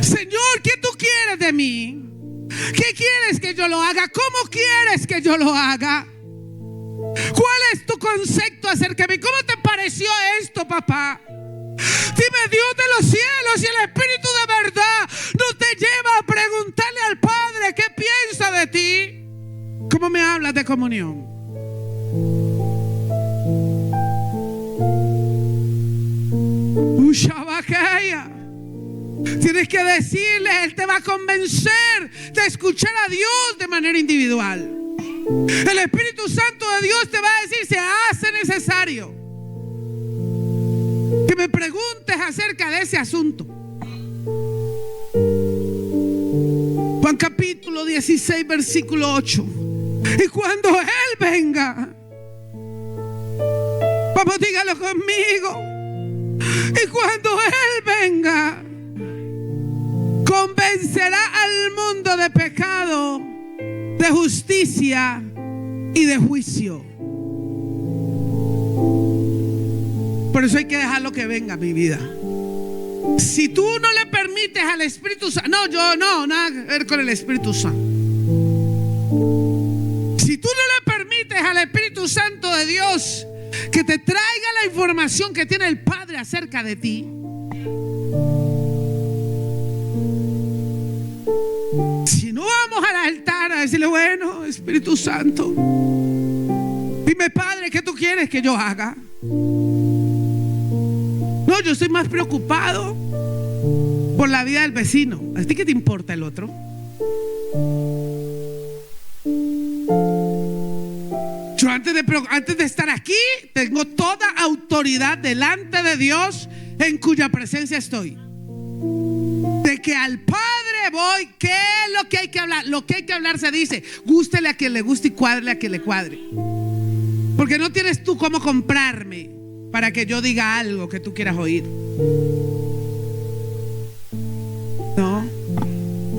Señor, ¿qué tú quieres de mí? ¿Qué quieres que yo lo haga? ¿Cómo quieres que yo lo haga? ¿Cuál es tu concepto acerca de mí? ¿Cómo te pareció esto, papá? Dime, Dios de los cielos y el Espíritu de verdad no te lleva a preguntarle al Padre qué piensa de ti. ¿Cómo me hablas de comunión? Ushabakaya. Tienes que decirle, Él te va a convencer de escuchar a Dios de manera individual. El Espíritu Santo de Dios te va a decir, se hace necesario que me preguntes acerca de ese asunto. Juan capítulo 16, versículo 8. Y cuando Él venga, vamos, dígalo conmigo. Y cuando Él venga, convencerá al mundo de pecado, de justicia y de juicio. Por eso hay que dejarlo que venga, mi vida. Si tú no le permites al Espíritu Santo, nada que ver con el Espíritu Santo. Si tú no le permites al Espíritu Santo de Dios que te traiga la información que tiene el Padre acerca de ti, si no vamos al altar a decirle, bueno, Espíritu Santo, dime, Padre, ¿qué tú quieres que yo haga? No, yo estoy más preocupado por la vida del vecino. ¿A ti qué te importa el otro? Yo antes de estar aquí, tengo toda autoridad delante de Dios, en cuya presencia estoy. De que al Padre voy, ¿qué es lo que hay que hablar? Lo que hay que hablar se dice, gústele a quien le guste y cuádrele a quien le cuadre. Porque no tienes tú cómo comprarme para que yo diga algo que tú quieras oír. No.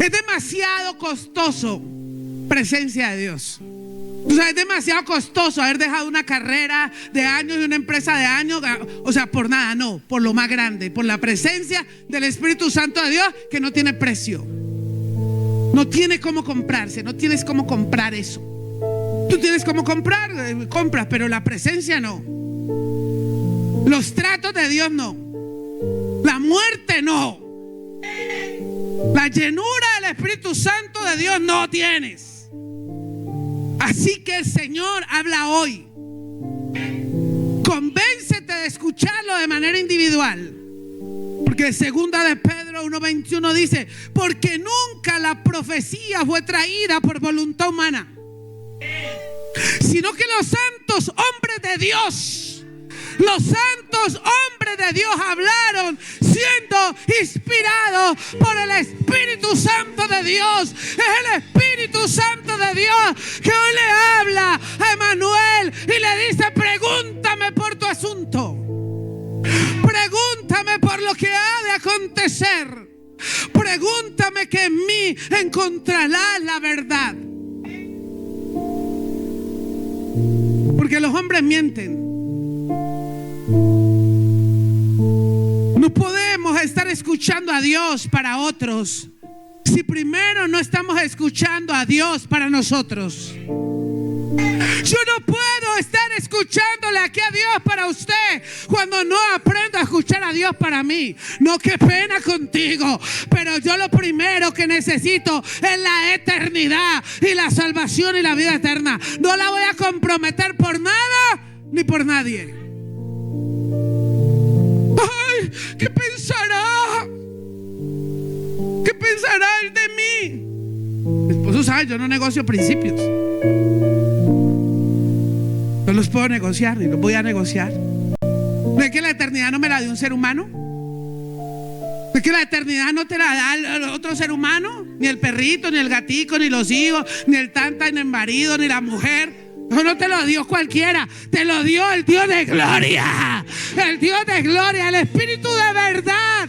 Es demasiado costoso presencia de Dios. O sea, es demasiado costoso haber dejado una carrera de años y una empresa de años. O sea, por nada, no, por lo más grande, por la presencia del Espíritu Santo de Dios, que no tiene precio. No tiene cómo comprarse, no tienes cómo comprar eso. Tú tienes cómo comprar, compras, pero la presencia no. Los tratos de Dios no. La muerte no. La llenura del Espíritu Santo de Dios no tienes. Así que el Señor habla hoy. Convéncete de escucharlo de manera individual. Porque segunda de Pedro 1:21 dice, porque nunca la profecía fue traída por voluntad humana, sino que los santos hombres de Dios, los santos hombres de Dios hablaron siendo inspirados por el Espíritu Santo de Dios. Es el Espíritu Santo de Dios que hoy le habla a Emanuel y le dice, pregúntame por tu asunto. Pregúntame por lo que ha de acontecer. Pregúntame, que en mí encontrarás la verdad. Porque los hombres mienten. No podemos estar escuchando a Dios para otros si primero no estamos escuchando a Dios para nosotros. Yo no puedo estar escuchándole aquí a Dios para usted cuando no aprendo a escuchar a Dios para mí. No, qué pena contigo, pero yo lo primero que necesito es la eternidad y la salvación y la vida eterna. No la voy a comprometer por nada ni por nadie. Ay, ¿qué pensará? ¿Qué pensará él de mí? Mi esposo sabe, yo no negocio principios. No los puedo negociar, ni los voy a negociar. ¿No es que la eternidad no me la dio un ser humano? ¿No es que la eternidad no te la da otro ser humano? Ni el perrito, ni el gatico, ni los hijos, ni el tanta, ni el marido, ni la mujer. Eso no te lo dio cualquiera, te lo dio el Dios de gloria. El Dios de gloria, el Espíritu de verdad.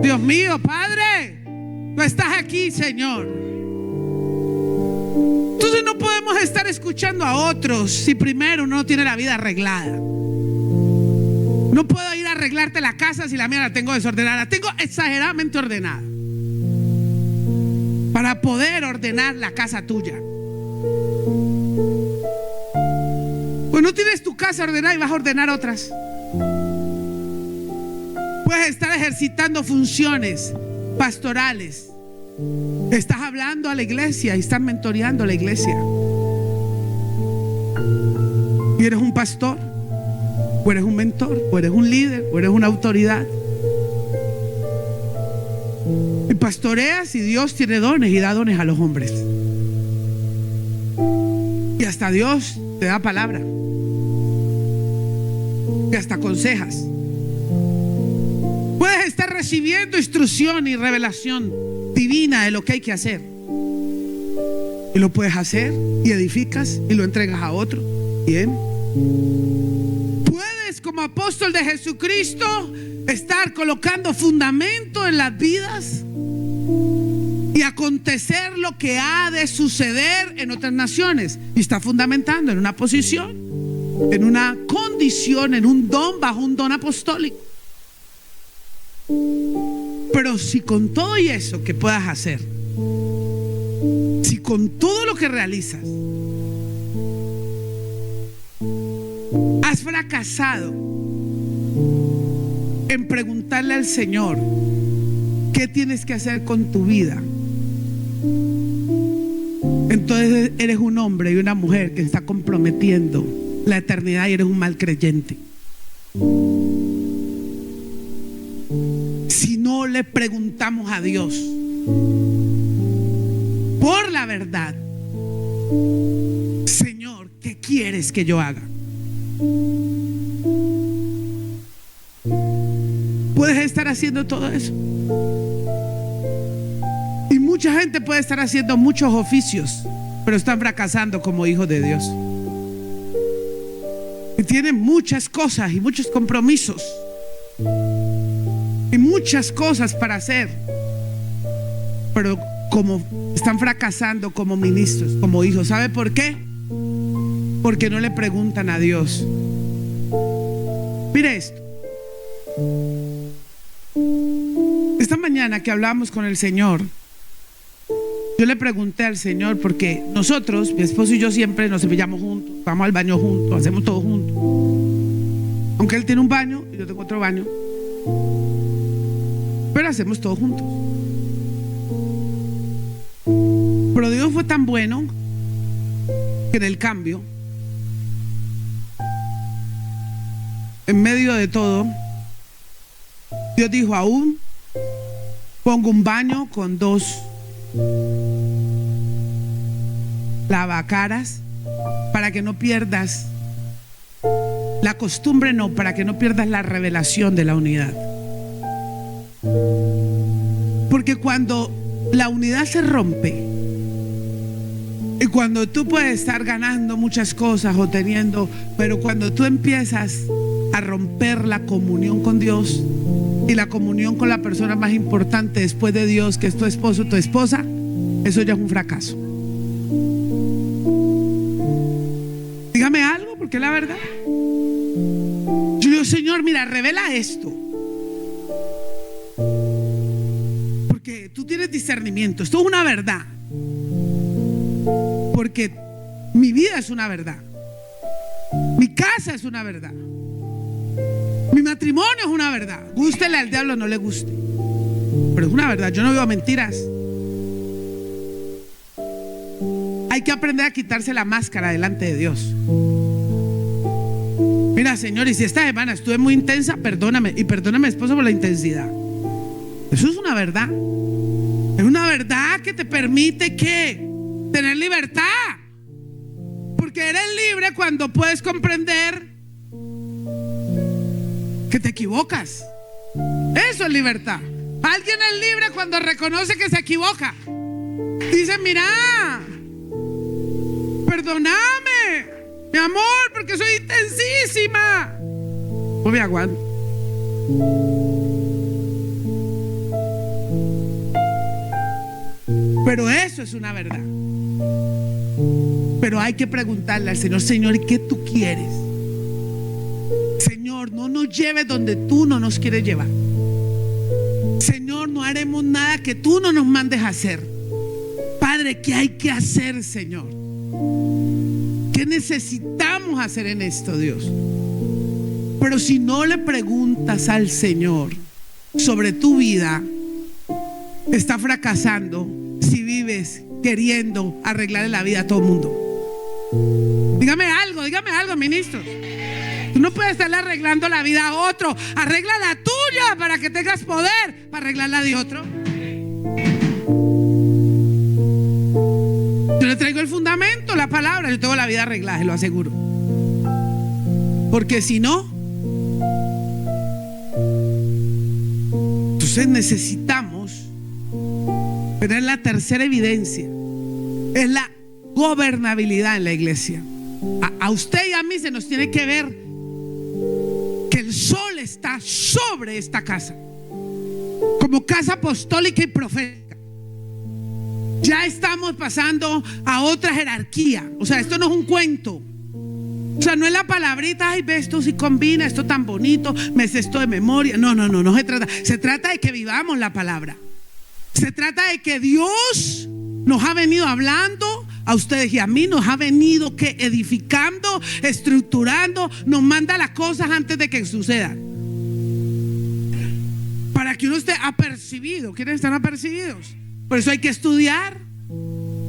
Dios mío, Padre, tú estás aquí, Señor. Entonces no podemos estar escuchando a otros si primero uno no tiene la vida arreglada. No puedo ir a arreglarte la casa si la mía la tengo desordenada. La tengo exageradamente ordenada. Para para poder ordenar la casa tuya. Pues no tienes tu casa ordenada y vas a ordenar otras. Puedes estar ejercitando funciones pastorales. Estás hablando a la iglesia y estás mentoreando a la iglesia. Y eres un pastor, o eres un mentor, o eres un líder, o eres una autoridad. Y pastoreas y Dios tiene dones y da dones a los hombres. Y hasta Dios te da palabra. Y hasta aconsejas. Puedes estar recibiendo instrucción y revelación divina de lo que hay que hacer. Y lo puedes hacer y edificas y lo entregas a otro. Bien. Puedes, como apóstol de Jesucristo, estar colocando fundamento en las vidas y acontecer lo que ha de suceder en otras naciones. Y está fundamentando en una posición, en una condición, en un don, bajo un don apostólico. Pero si con todo y eso que puedas hacer, si con todo lo que realizas has fracasado en preguntarle al Señor qué tienes que hacer con tu vida, entonces eres un hombre y una mujer que está comprometiendo la eternidad y eres un mal creyente. Si no le preguntamos a Dios por la verdad, Señor, ¿qué quieres que yo haga? Puedes estar haciendo todo eso. Y mucha gente puede estar haciendo muchos oficios, pero están fracasando como hijos de Dios. Y tienen muchas cosas y muchos compromisos y muchas cosas para hacer, pero como están fracasando como ministros, como hijos. ¿Sabe por qué? Porque no le preguntan a Dios. Mire esto. Esta mañana que hablamos con el Señor, yo le pregunté al Señor, porque nosotros, mi esposo y yo, siempre nos cepillamos juntos, vamos al baño juntos, hacemos todo juntos. Aunque él tiene un baño y yo tengo otro baño, pero hacemos todo juntos. Pero Dios fue tan bueno que en el cambio, en medio de todo, Dios dijo: aún pongo un baño con 2 lavacaras para que no pierdas la costumbre, no, para que no pierdas la revelación de la unidad. Porque cuando la unidad se rompe, y cuando tú puedes estar ganando muchas cosas o teniendo, pero cuando tú empiezas a romper la comunión con Dios y la comunión con la persona más importante después de Dios, que es tu esposo o tu esposa, eso ya es un fracaso. Dígame algo, porque es la verdad. Yo digo: Señor, mira, revela esto, porque tú tienes discernimiento. Esto es una verdad, porque mi vida es una verdad, mi casa es una verdad, mi matrimonio es una verdad. Gústele al diablo o no le guste, pero es una verdad. Yo no veo mentiras. Hay que aprender a quitarse la máscara delante de Dios. Mira, Señor, y si esta semana estuve muy intensa, perdóname, y perdóname, esposo, por la intensidad. Eso es una verdad. Es una verdad que te permite ¿qué? Tener libertad. Porque eres libre cuando puedes comprender que te equivocas. Eso es libertad. Alguien es libre cuando reconoce que se equivoca. Dice: mira, perdóname, mi amor, porque soy intensísima. No me aguanto. Pero eso es una verdad. Pero hay que preguntarle al Señor: Señor, ¿qué tú quieres? Señor, no nos lleves donde tú no nos quieres llevar. Señor, no haremos nada que tú no nos mandes a hacer. Padre, ¿qué hay que hacer, Señor? ¿Qué necesitamos hacer en esto, Dios? Pero si no le preguntas al Señor sobre tu vida, está fracasando si vives queriendo arreglarle la vida a todo el mundo. Dígame algo, ministros. Tú no puedes estarle arreglando la vida a otro. Arregla la tuya para que tengas poder para arreglar la de otro. Yo le traigo el fundamento, la palabra. Yo tengo la vida arreglada, se lo aseguro. Porque si no, entonces necesitamos tener la tercera evidencia. Es la gobernabilidad en la iglesia. A usted y a mí se nos tiene que ver que el sol está sobre esta casa, como casa apostólica y profética. Ya estamos pasando a otra jerarquía. O sea, esto no es un cuento. O sea, no es la palabrita, ay, ve, esto sí combina, esto tan bonito, me sé esto de memoria. No se trata. Se trata de que vivamos la palabra. Se trata de que Dios nos ha venido hablando a ustedes y a mí, nos ha venido edificando, estructurando, nos manda las cosas antes de que sucedan, para que uno esté apercibido. ¿Quiénes están apercibidos? Por eso hay que estudiar,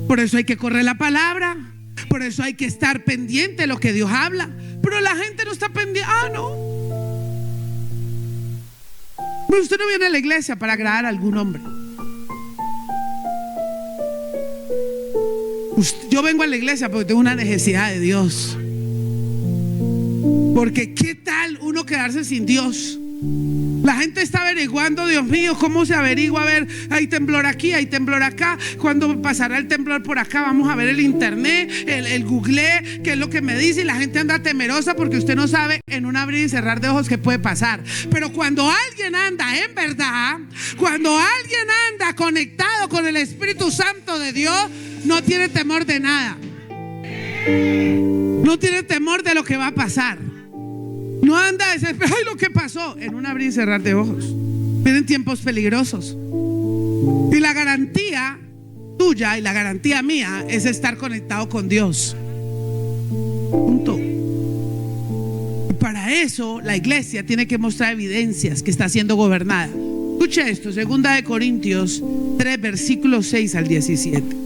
por eso hay que correr la palabra, por eso hay que estar pendiente de lo que Dios habla. Pero la gente no está pendiente. Pero usted no viene a la iglesia para agradar a algún hombre. Yo vengo a la iglesia porque tengo una necesidad de Dios. Porque ¿qué tal uno quedarse sin Dios? La gente está averiguando, Dios mío, ¿cómo se averigua? A ver, hay temblor aquí, hay temblor acá. ¿Cuándo pasará el temblor por acá? Vamos a ver el internet, el Google, qué es lo que me dice. Y la gente anda temerosa porque usted no sabe en un abrir y cerrar de ojos qué puede pasar. Pero cuando alguien anda en verdad, cuando alguien anda conectado con el Espíritu Santo de Dios, no tiene temor de nada. No tiene temor de lo que va a pasar. No anda desesperado. Ay, lo que pasó, en un abrir y cerrar de ojos. Vienen tiempos peligrosos. Y la garantía tuya y la garantía mía es estar conectado con Dios. Punto. Y para eso la iglesia tiene que mostrar evidencias que está siendo gobernada. Escuche esto, 2 Corintios 3, versículos 6 al 17.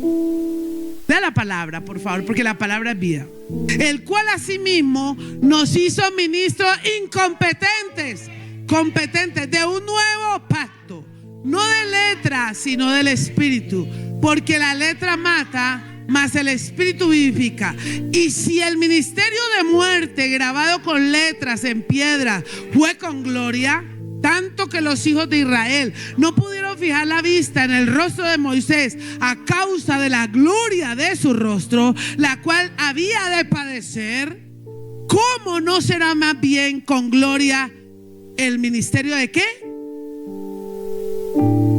Lea la palabra, por favor, porque la palabra es vida. El cual asimismo nos hizo ministros competentes de un nuevo pacto, no de letra, sino del Espíritu, porque la letra mata, mas el Espíritu vivifica. Y si el ministerio de muerte grabado con letras en piedra fue con gloria, tanto que los hijos de Israel no pudieron fijar la vista en el rostro de Moisés a causa de la gloria de su rostro, la cual había de padecer, ¿cómo no será más bien con gloria el ministerio de qué?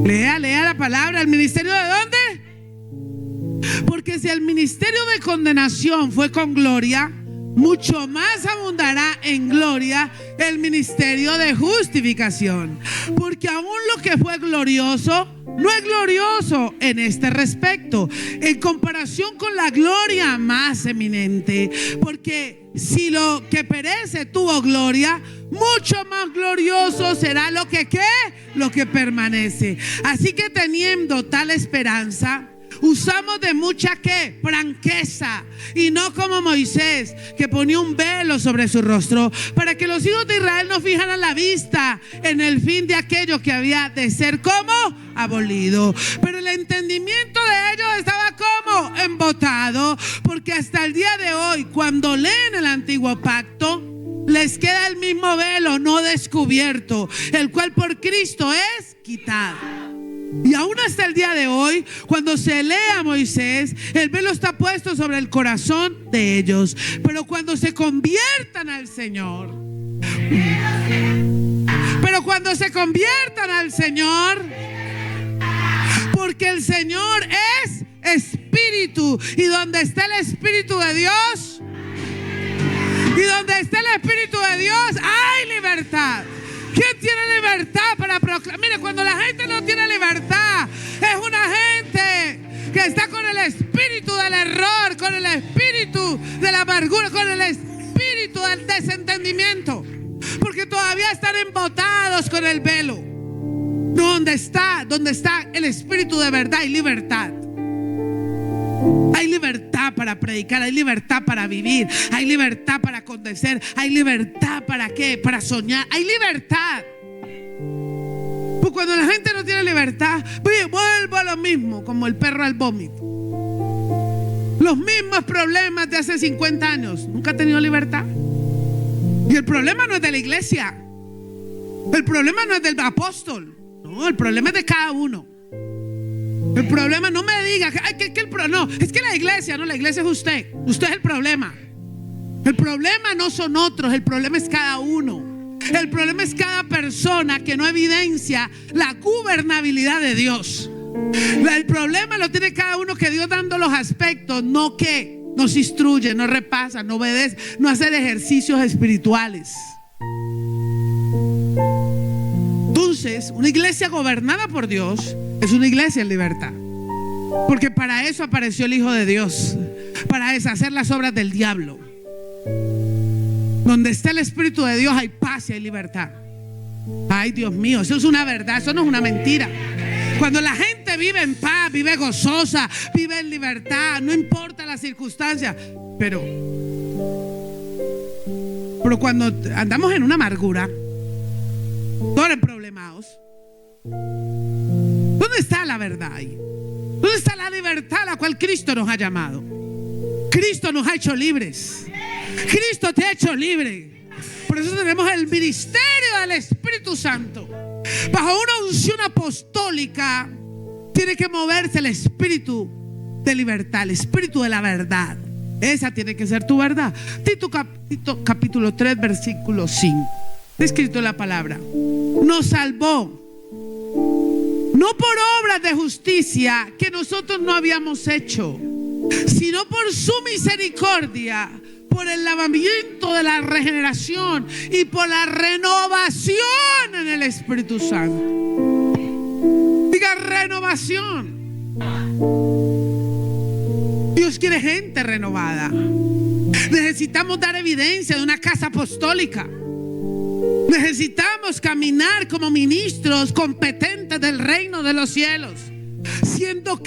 Lea la palabra. ¿El ministerio de dónde? Porque si el ministerio de condenación fue con gloria, mucho más abundará en gloria el ministerio de justificación. Porque aún lo que fue glorioso no es glorioso en este respecto, en comparación con la gloria más eminente. Porque si lo que perece tuvo gloria, mucho más glorioso será lo que permanece. Así que teniendo tal esperanza, usamos de mucha franqueza, y no como Moisés, que ponía un velo sobre su rostro, para que los hijos de Israel no fijaran la vista en el fin de aquello que había de ser como abolido. Pero el entendimiento de ellos estaba como embotado, porque hasta el día de hoy, cuando leen el antiguo pacto, les queda el mismo velo no descubierto, el cual por Cristo es quitado. Y aún hasta el día de hoy, cuando se lee a Moisés, el velo está puesto sobre el corazón de ellos. Pero cuando se conviertan al Señor, porque el Señor es Espíritu, y donde está el Espíritu de Dios, hay libertad. ¿Quién tiene libertad para proclamar? Mire, cuando la gente no tiene libertad, es una gente que está con el espíritu de la amargura, con el espíritu del desentendimiento, porque todavía están embotados con el velo. No, donde está el espíritu de verdad y libertad. Hay libertad para predicar, hay libertad para vivir, hay libertad para acontecer, hay libertad para qué, para soñar, hay libertad. Pues cuando la gente no tiene libertad, vuelvo a lo mismo, como el perro al vómito. Los mismos problemas de hace 50 años. Nunca ha tenido libertad. Y el problema no es de la iglesia, el problema no es del apóstol, no, el problema es de cada uno. El problema, no me diga no, es que la iglesia es usted. Usted es el problema. El problema no son otros, el problema es cada uno. El problema es cada persona que no evidencia la gobernabilidad de Dios. El problema lo tiene cada uno, que Dios dando los aspectos, no que nos instruye, no repasa, no obedece, no hacer ejercicios espirituales. Entonces, una iglesia gobernada por Dios es una iglesia en libertad, porque para eso apareció el Hijo de Dios, para deshacer las obras del diablo. Donde está el Espíritu de Dios hay paz y hay libertad. Ay, Dios mío, eso es una verdad, eso no es una mentira. Cuando la gente vive en paz, vive gozosa, vive en libertad, no importa las circunstancias. Pero cuando andamos en una amargura, todos problemados, ¿dónde está la verdad ahí? ¿Dónde está la libertad a la cual Cristo nos ha llamado? Cristo nos ha hecho libres. Cristo te ha hecho libre. Por eso tenemos el ministerio del Espíritu Santo. Bajo una unción apostólica tiene que moverse el espíritu de libertad, el espíritu de la verdad. Esa tiene que ser tu verdad. Tito capítulo 3 versículo 5. Está escrito en la palabra: nos salvó no por obras de justicia que nosotros no habíamos hecho, sino por su misericordia, por el lavamiento de la regeneración y por la renovación en el Espíritu Santo. Diga renovación. Dios quiere gente renovada. Necesitamos dar evidencia de una casa apostólica. Necesitamos caminar como ministros competentes del reino de los cielos, siendo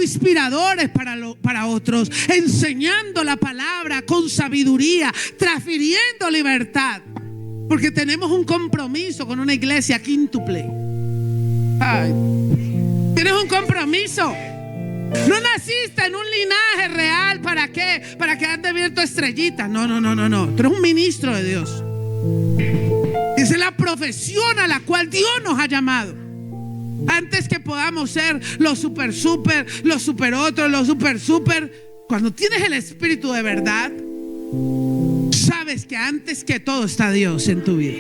inspiradores para otros, enseñando la palabra con sabiduría, transfiriendo libertad, porque tenemos un compromiso con una iglesia quíntuple. Ay, tienes un compromiso. No naciste en un linaje real. ¿Para qué? Para que andes viendo estrellitas. No. Tú eres un ministro de Dios. Esa es la profesión a la cual Dios nos ha llamado. Antes que podamos ser los super, los super otros, los super, cuando tienes el espíritu de verdad, sabes que antes que todo está Dios en tu vida.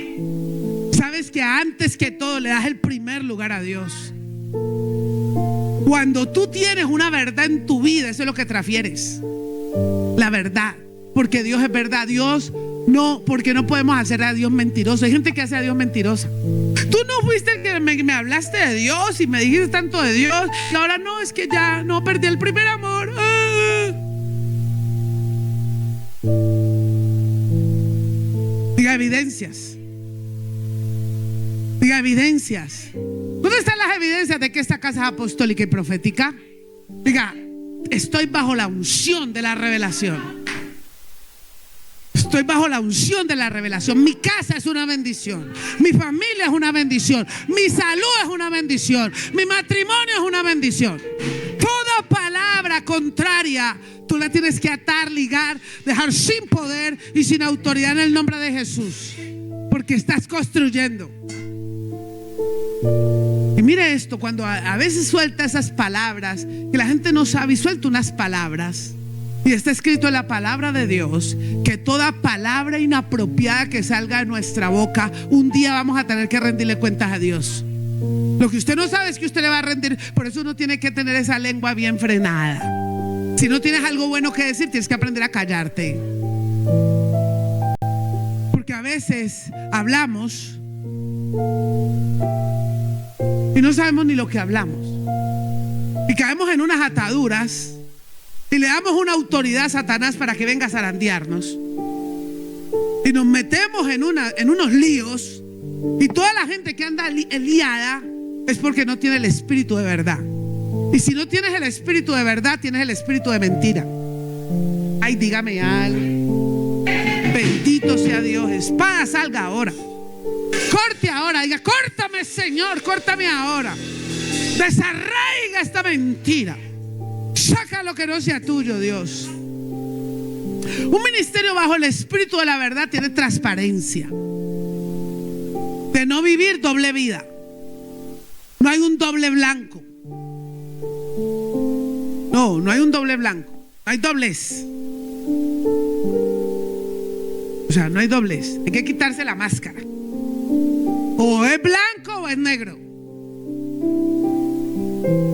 Sabes que antes que todo le das el primer lugar a Dios. Cuando tú tienes una verdad en tu vida, eso es lo que transfieres. La verdad, porque Dios es verdad. Dios no, porque no podemos hacer a Dios mentiroso. Hay gente que hace a Dios mentirosa. Tú no fuiste el que me hablaste de Dios y me dijiste tanto de Dios, y ahora no, es que ya no, perdí el primer amor. Diga evidencias. Diga evidencias. ¿Dónde están las evidencias de que esta casa es apostólica y profética? Diga: estoy bajo la unción de la revelación. Estoy bajo la unción de la revelación. Mi casa es una bendición. Mi familia es una bendición. Mi salud es una bendición. Mi matrimonio es una bendición. Toda palabra contraria tú la tienes que atar, ligar, dejar sin poder y sin autoridad en el nombre de Jesús, porque estás construyendo. Y mire esto, cuando a veces suelta esas palabras que la gente no sabe, y suelta unas palabras, y está escrito en la palabra de Dios que toda palabra inapropiada que salga de nuestra boca, un día vamos a tener que rendirle cuentas a Dios. Lo que usted no sabe es que usted le va a rendir. Por eso uno tiene que tener esa lengua bien frenada. Si no tienes algo bueno que decir, tienes que aprender a callarte, porque a veces hablamos y no sabemos ni lo que hablamos, y caemos en unas ataduras y le damos una autoridad a Satanás para que venga a zarandearnos, y nos metemos en unos líos, y toda la gente que anda liada es porque no tiene el espíritu de verdad. Y si no tienes el espíritu de verdad, tienes el espíritu de mentira. Ay, dígame algo. Bendito sea Dios. Espada, salga ahora. Corte ahora. Diga, córtame, Señor, córtame ahora. Desarraiga esta mentira. Saca lo que no sea tuyo, Dios. Un ministerio bajo el espíritu de la verdad tiene transparencia, de no vivir doble vida. No hay un doble blanco. No hay un doble blanco. No hay doblez. O sea, no hay doblez. Hay que quitarse la máscara. O es blanco o es negro.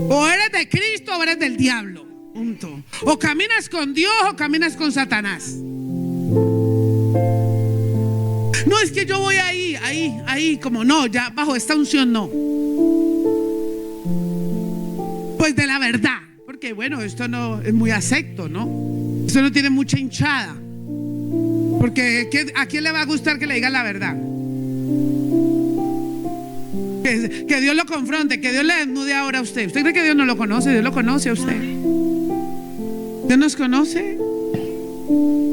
O eres de Cristo o eres del diablo. Punto. O caminas con Dios o caminas con Satanás. No, es que yo voy ahí, como no, ya bajo esta unción no. Pues de la verdad. Porque bueno, esto no es muy acepto, ¿no? Esto no tiene mucha hinchada. Porque ¿a quién le va a gustar que le digan la verdad? Que Dios lo confronte, que Dios le desnude ahora a usted. ¿Usted cree que Dios no lo conoce? Dios lo conoce a usted. Dios nos conoce.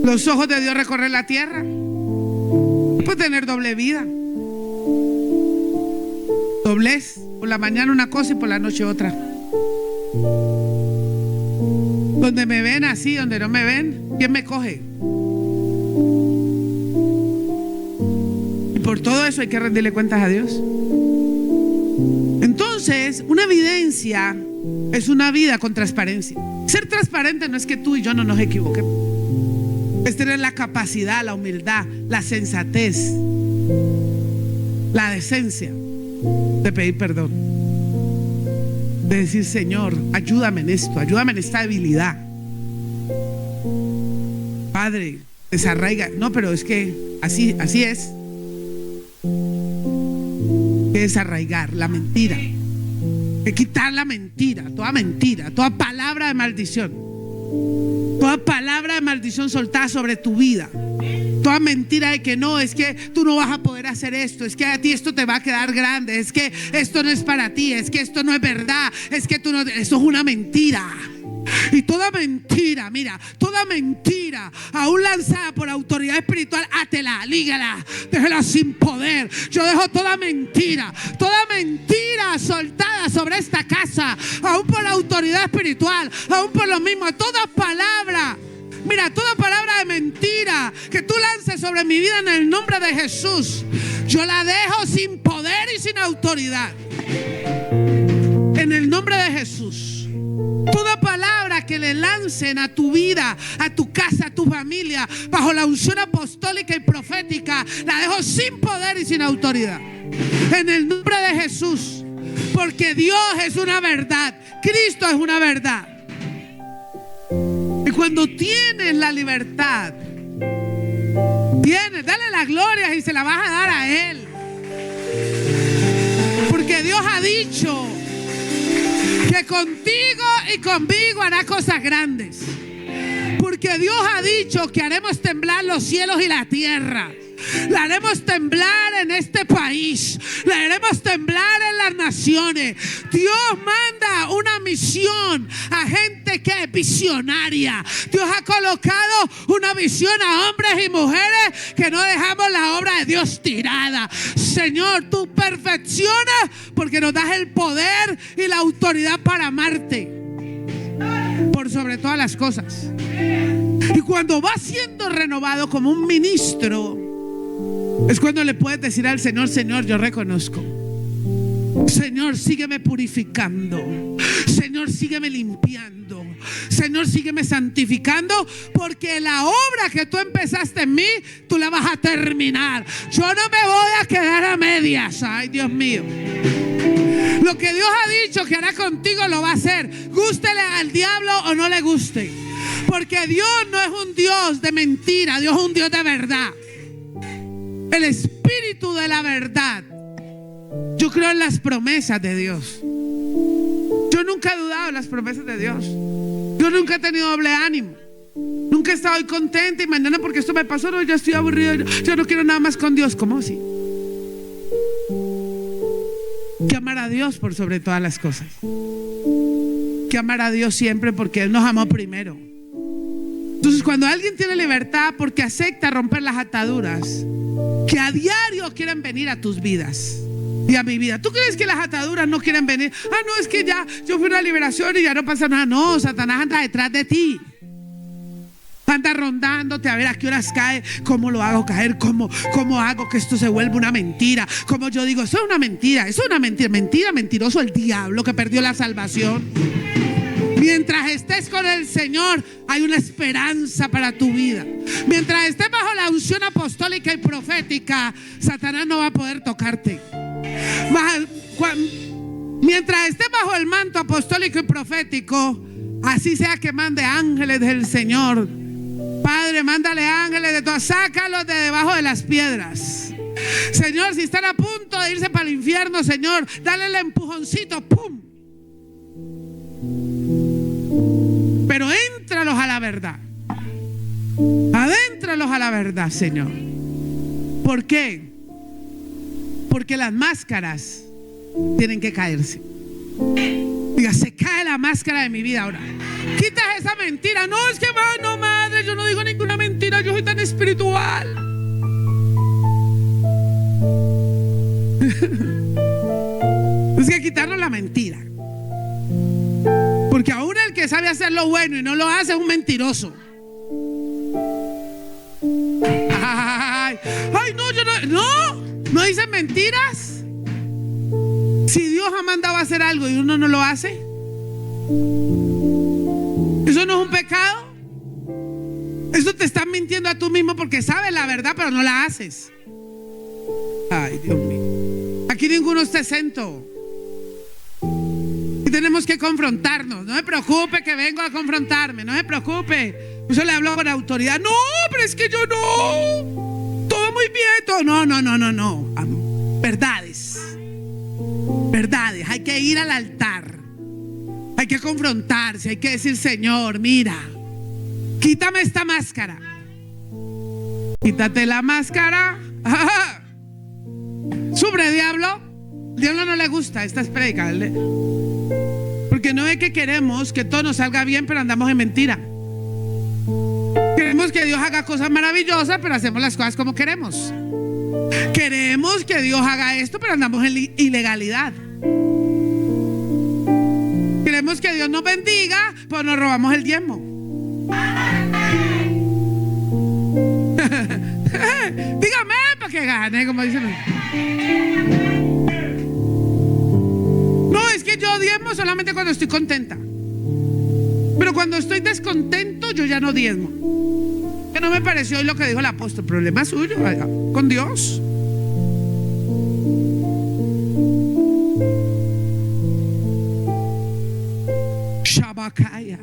Los ojos de Dios recorren la tierra. No puede tener doble vida. Doblez. Por la mañana una cosa y por la noche otra. Donde me ven así, donde no me ven, ¿quién me coge? Y por todo eso hay que rendirle cuentas a Dios. Entonces, una evidencia es una vida con transparencia. Ser transparente no es que tú y yo no nos equivoquemos. Es tener la capacidad, la humildad, la sensatez, la decencia de pedir perdón, de decir, Señor, ayúdame en esto, ayúdame en esta debilidad. Padre, desarraiga. No, pero es que así es. Que desarraigar la mentira, que quitar la mentira, toda palabra de maldición, toda palabra de maldición soltada sobre tu vida, toda mentira de que no, es que tú no vas a poder hacer esto, es que a ti esto te va a quedar grande, es que esto no es para ti, es que esto no es verdad, es que tú no, eso es una mentira. Y toda mentira, mira, toda mentira, aún lanzada por autoridad espiritual, átela, lígala, déjala sin poder. Yo dejo toda mentira soltada sobre esta casa, aún por la autoridad espiritual, aún por lo mismo, toda palabra. Mira, toda palabra de mentira que tú lances sobre mi vida en el nombre de Jesús, yo la dejo sin poder y sin autoridad. En el nombre de Jesús. Toda palabra que le lancen a tu vida, a tu casa, a tu familia, bajo la unción apostólica y profética, la dejo sin poder y sin autoridad. En el nombre de Jesús. Porque Dios es una verdad. Cristo es una verdad. Y cuando tienes la libertad, dale la gloria y se la vas a dar a Él. Porque Dios ha dicho que contigo y conmigo hará cosas grandes. Porque Dios ha dicho que haremos temblar los cielos y la tierra. La haremos temblar en este país. La haremos temblar en las naciones. Dios manda una misión a gente que es visionaria. Dios ha colocado una visión a hombres y mujeres que no dejamos la obra de Dios tirada. Señor, tú perfeccionas porque nos das el poder y la autoridad para amarte por sobre todas las cosas. Y cuando vas siendo renovado como un ministro, es cuando le puedes decir al Señor, Señor, yo reconozco. Señor, sígueme purificando. Señor, sígueme limpiando. Señor, sígueme santificando, porque la obra que tú empezaste en mí, tú la vas a terminar. Yo no me voy a quedar a medias. Ay, Dios mío. Lo que Dios ha dicho que hará contigo lo va a hacer, gústele al diablo o no le guste. Porque Dios no es un Dios de mentira, Dios es un Dios de verdad. El espíritu de la verdad. Yo creo en las promesas de Dios. Yo nunca he dudado en las promesas de Dios. Yo Yo nunca he tenido doble ánimo. Nunca he estado hoy contenta y mañana porque esto me pasó, no, ya estoy aburrido, yo no quiero nada más con Dios. ¿Cómo así? Que amar a Dios por sobre todas las cosas. Que amar a Dios siempre porque Él nos amó primero. Entonces, cuando alguien tiene libertad porque acepta romper las ataduras que a diario quieren venir a tus vidas y a mi vida. ¿Tú crees que las ataduras no quieren venir? Ah, no, es que ya yo fui a una liberación y ya no pasa nada. No, Satanás anda detrás de ti. Anda rondándote a ver a qué horas cae, cómo lo hago caer, cómo hago que esto se vuelva una mentira. Como yo digo, eso es una mentira, mentiroso el diablo que perdió la salvación. Mientras estés con el Señor, hay una esperanza para tu vida. Mientras estés bajo la unción apostólica y profética, Satanás no va a poder tocarte. Mientras estés bajo el manto apostólico y profético, así sea que mande ángeles del Señor. Padre, mándale ángeles de todas, sácalos de debajo de las piedras. Señor, si están a punto de irse para el infierno, Señor, dale el empujoncito, ¡pum! Pero éntralos a la verdad. Adéntralos a la verdad, Señor. ¿Por qué? Porque las máscaras tienen que caerse. Diga, se cae la máscara de mi vida ahora. Quitas esa mentira. No, es que no, madre, yo no digo ninguna mentira, yo soy tan espiritual. Es que quitarnos la mentira. Porque aún el que sabe hacer lo bueno y no lo hace es un mentiroso. Ay, no, yo no dicen mentiras. Si Dios ha mandado a hacer algo y uno no lo hace, ¿eso no es un pecado? Eso te estás mintiendo a tú mismo porque sabes la verdad pero no la haces. Ay, Dios mío. Aquí ninguno está exento. Y tenemos que confrontarnos. No me preocupe que vengo a confrontarme. No me preocupe. Yo le hablo con autoridad. No, pero es que yo no. Todo muy bien. Todo. No. Verdades. Hay que ir al altar. Hay que confrontarse. Hay que decir, Señor, mira, quítame esta máscara. Quítate la máscara. Sobre diablo. Diablo no le gusta estas prédicas. Porque no es que queremos que todo nos salga bien, pero andamos en mentira. Queremos que Dios haga cosas maravillosas, pero hacemos las cosas como queremos. Queremos que Dios haga esto, pero andamos en ilegalidad. Queremos que Dios nos bendiga, pero nos robamos el diezmo. Dígame para que gane, como dicen. No, es que yo diezmo solamente cuando estoy contenta. Pero cuando estoy descontento, yo ya no diezmo. Que no me pareció hoy lo que dijo el apóstol. Problema suyo, con Dios. Shabakaya.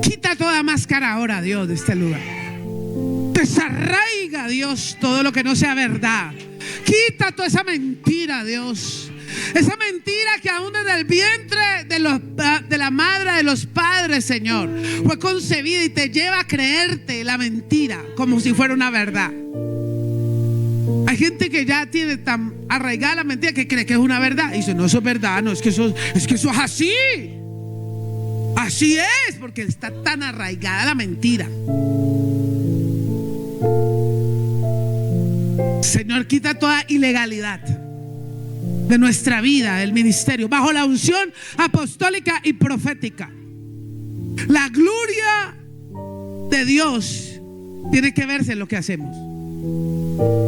Quita toda máscara ahora, Dios, de este lugar. Desarraiga, Dios, todo lo que no sea verdad. Quita toda esa mentira, Dios. Esa mentira que aún desde el vientre de la madre de los padres, Señor, fue concebida y te lleva a creerte la mentira como si fuera una verdad. Hay gente que ya tiene tan arraigada la mentira que cree que es una verdad y dice, no, eso es verdad, no, es que eso es así. Así es, porque está tan arraigada la mentira. Señor, quita toda ilegalidad de nuestra vida, del ministerio, bajo la unción apostólica y profética. La gloria de Dios tiene que verse en lo que hacemos.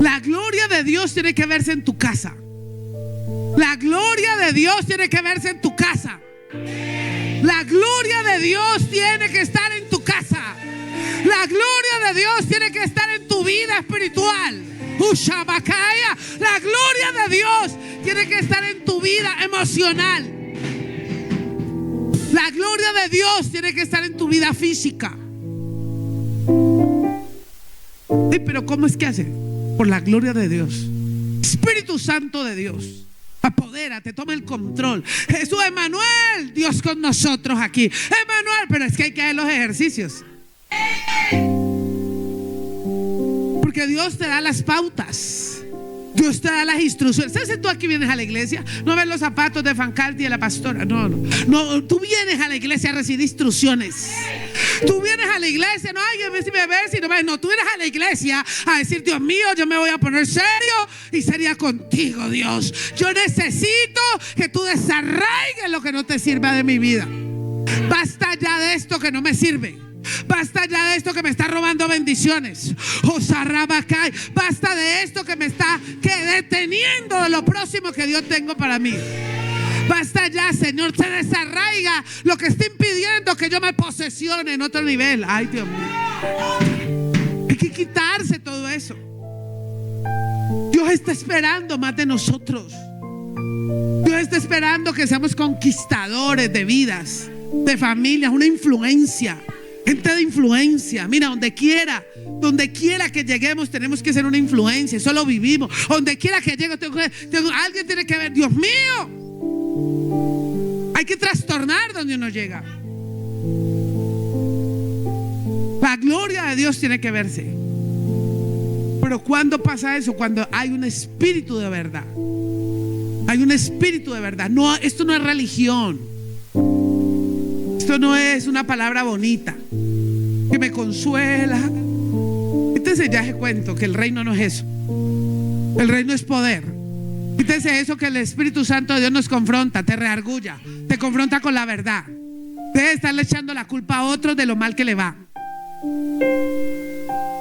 La gloria de Dios tiene que verse en tu casa. La gloria de Dios tiene que verse en tu casa. La gloria de Dios tiene que estar en tu casa. La gloria de Dios tiene que estar en tu vida espiritual. La gloria de Dios tiene que estar en tu vida emocional. La gloria de Dios tiene que estar en tu vida física. Pero ¿cómo es que hace? Por la gloria de Dios. Espíritu Santo de Dios, Apodérate, toma el control. Jesús, Emmanuel, Dios con nosotros aquí. Emmanuel, pero es que hay que hacer los ejercicios. Porque Dios te da las pautas. Dios te da las instrucciones. ¿Sabes si tú aquí vienes a la iglesia? No ves los zapatos de Fancalti y de la pastora. No, tú vienes a la iglesia a recibir instrucciones. Tú vienes a la iglesia, no, ay, a ver si me ves, si no ves. No, tú vienes a la iglesia a decir, Dios mío, yo me voy a poner serio y sería contigo, Dios. Yo necesito que tú desarraigues lo que no te sirva de mi vida. Basta ya de esto que no me sirve. Basta ya de esto que me está robando bendiciones. Basta de esto que me está deteniendo de lo próximo que Dios tengo para mí. Basta ya, Señor, se desarraiga lo que está impidiendo que yo me posesione en otro nivel. Ay, Dios mío. Hay que quitarse todo eso. Dios está esperando más de nosotros. Dios está esperando que seamos conquistadores de vidas, de familias, una influencia. Gente de influencia. Mira, donde quiera que lleguemos tenemos que ser una influencia. Eso lo vivimos. Donde quiera que llegue alguien tiene que ver. Dios mío, hay que trastornar donde uno llega. La gloria de Dios tiene que verse. Pero ¿cuándo pasa eso? Cuando hay un espíritu de verdad. Hay un espíritu de verdad. No, esto no es religión. Esto no es una palabra bonita que me consuela. Quítese ya ese cuento que el reino no es eso. El reino es poder. Quítese eso que el Espíritu Santo de Dios nos confronta, te reargulla, te confronta con la verdad. Debe estarle echando la culpa a otros de lo mal que le va.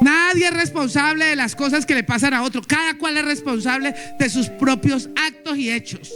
Nadie es responsable de las cosas que le pasan a otro. Cada cual es responsable de sus propios actos y hechos.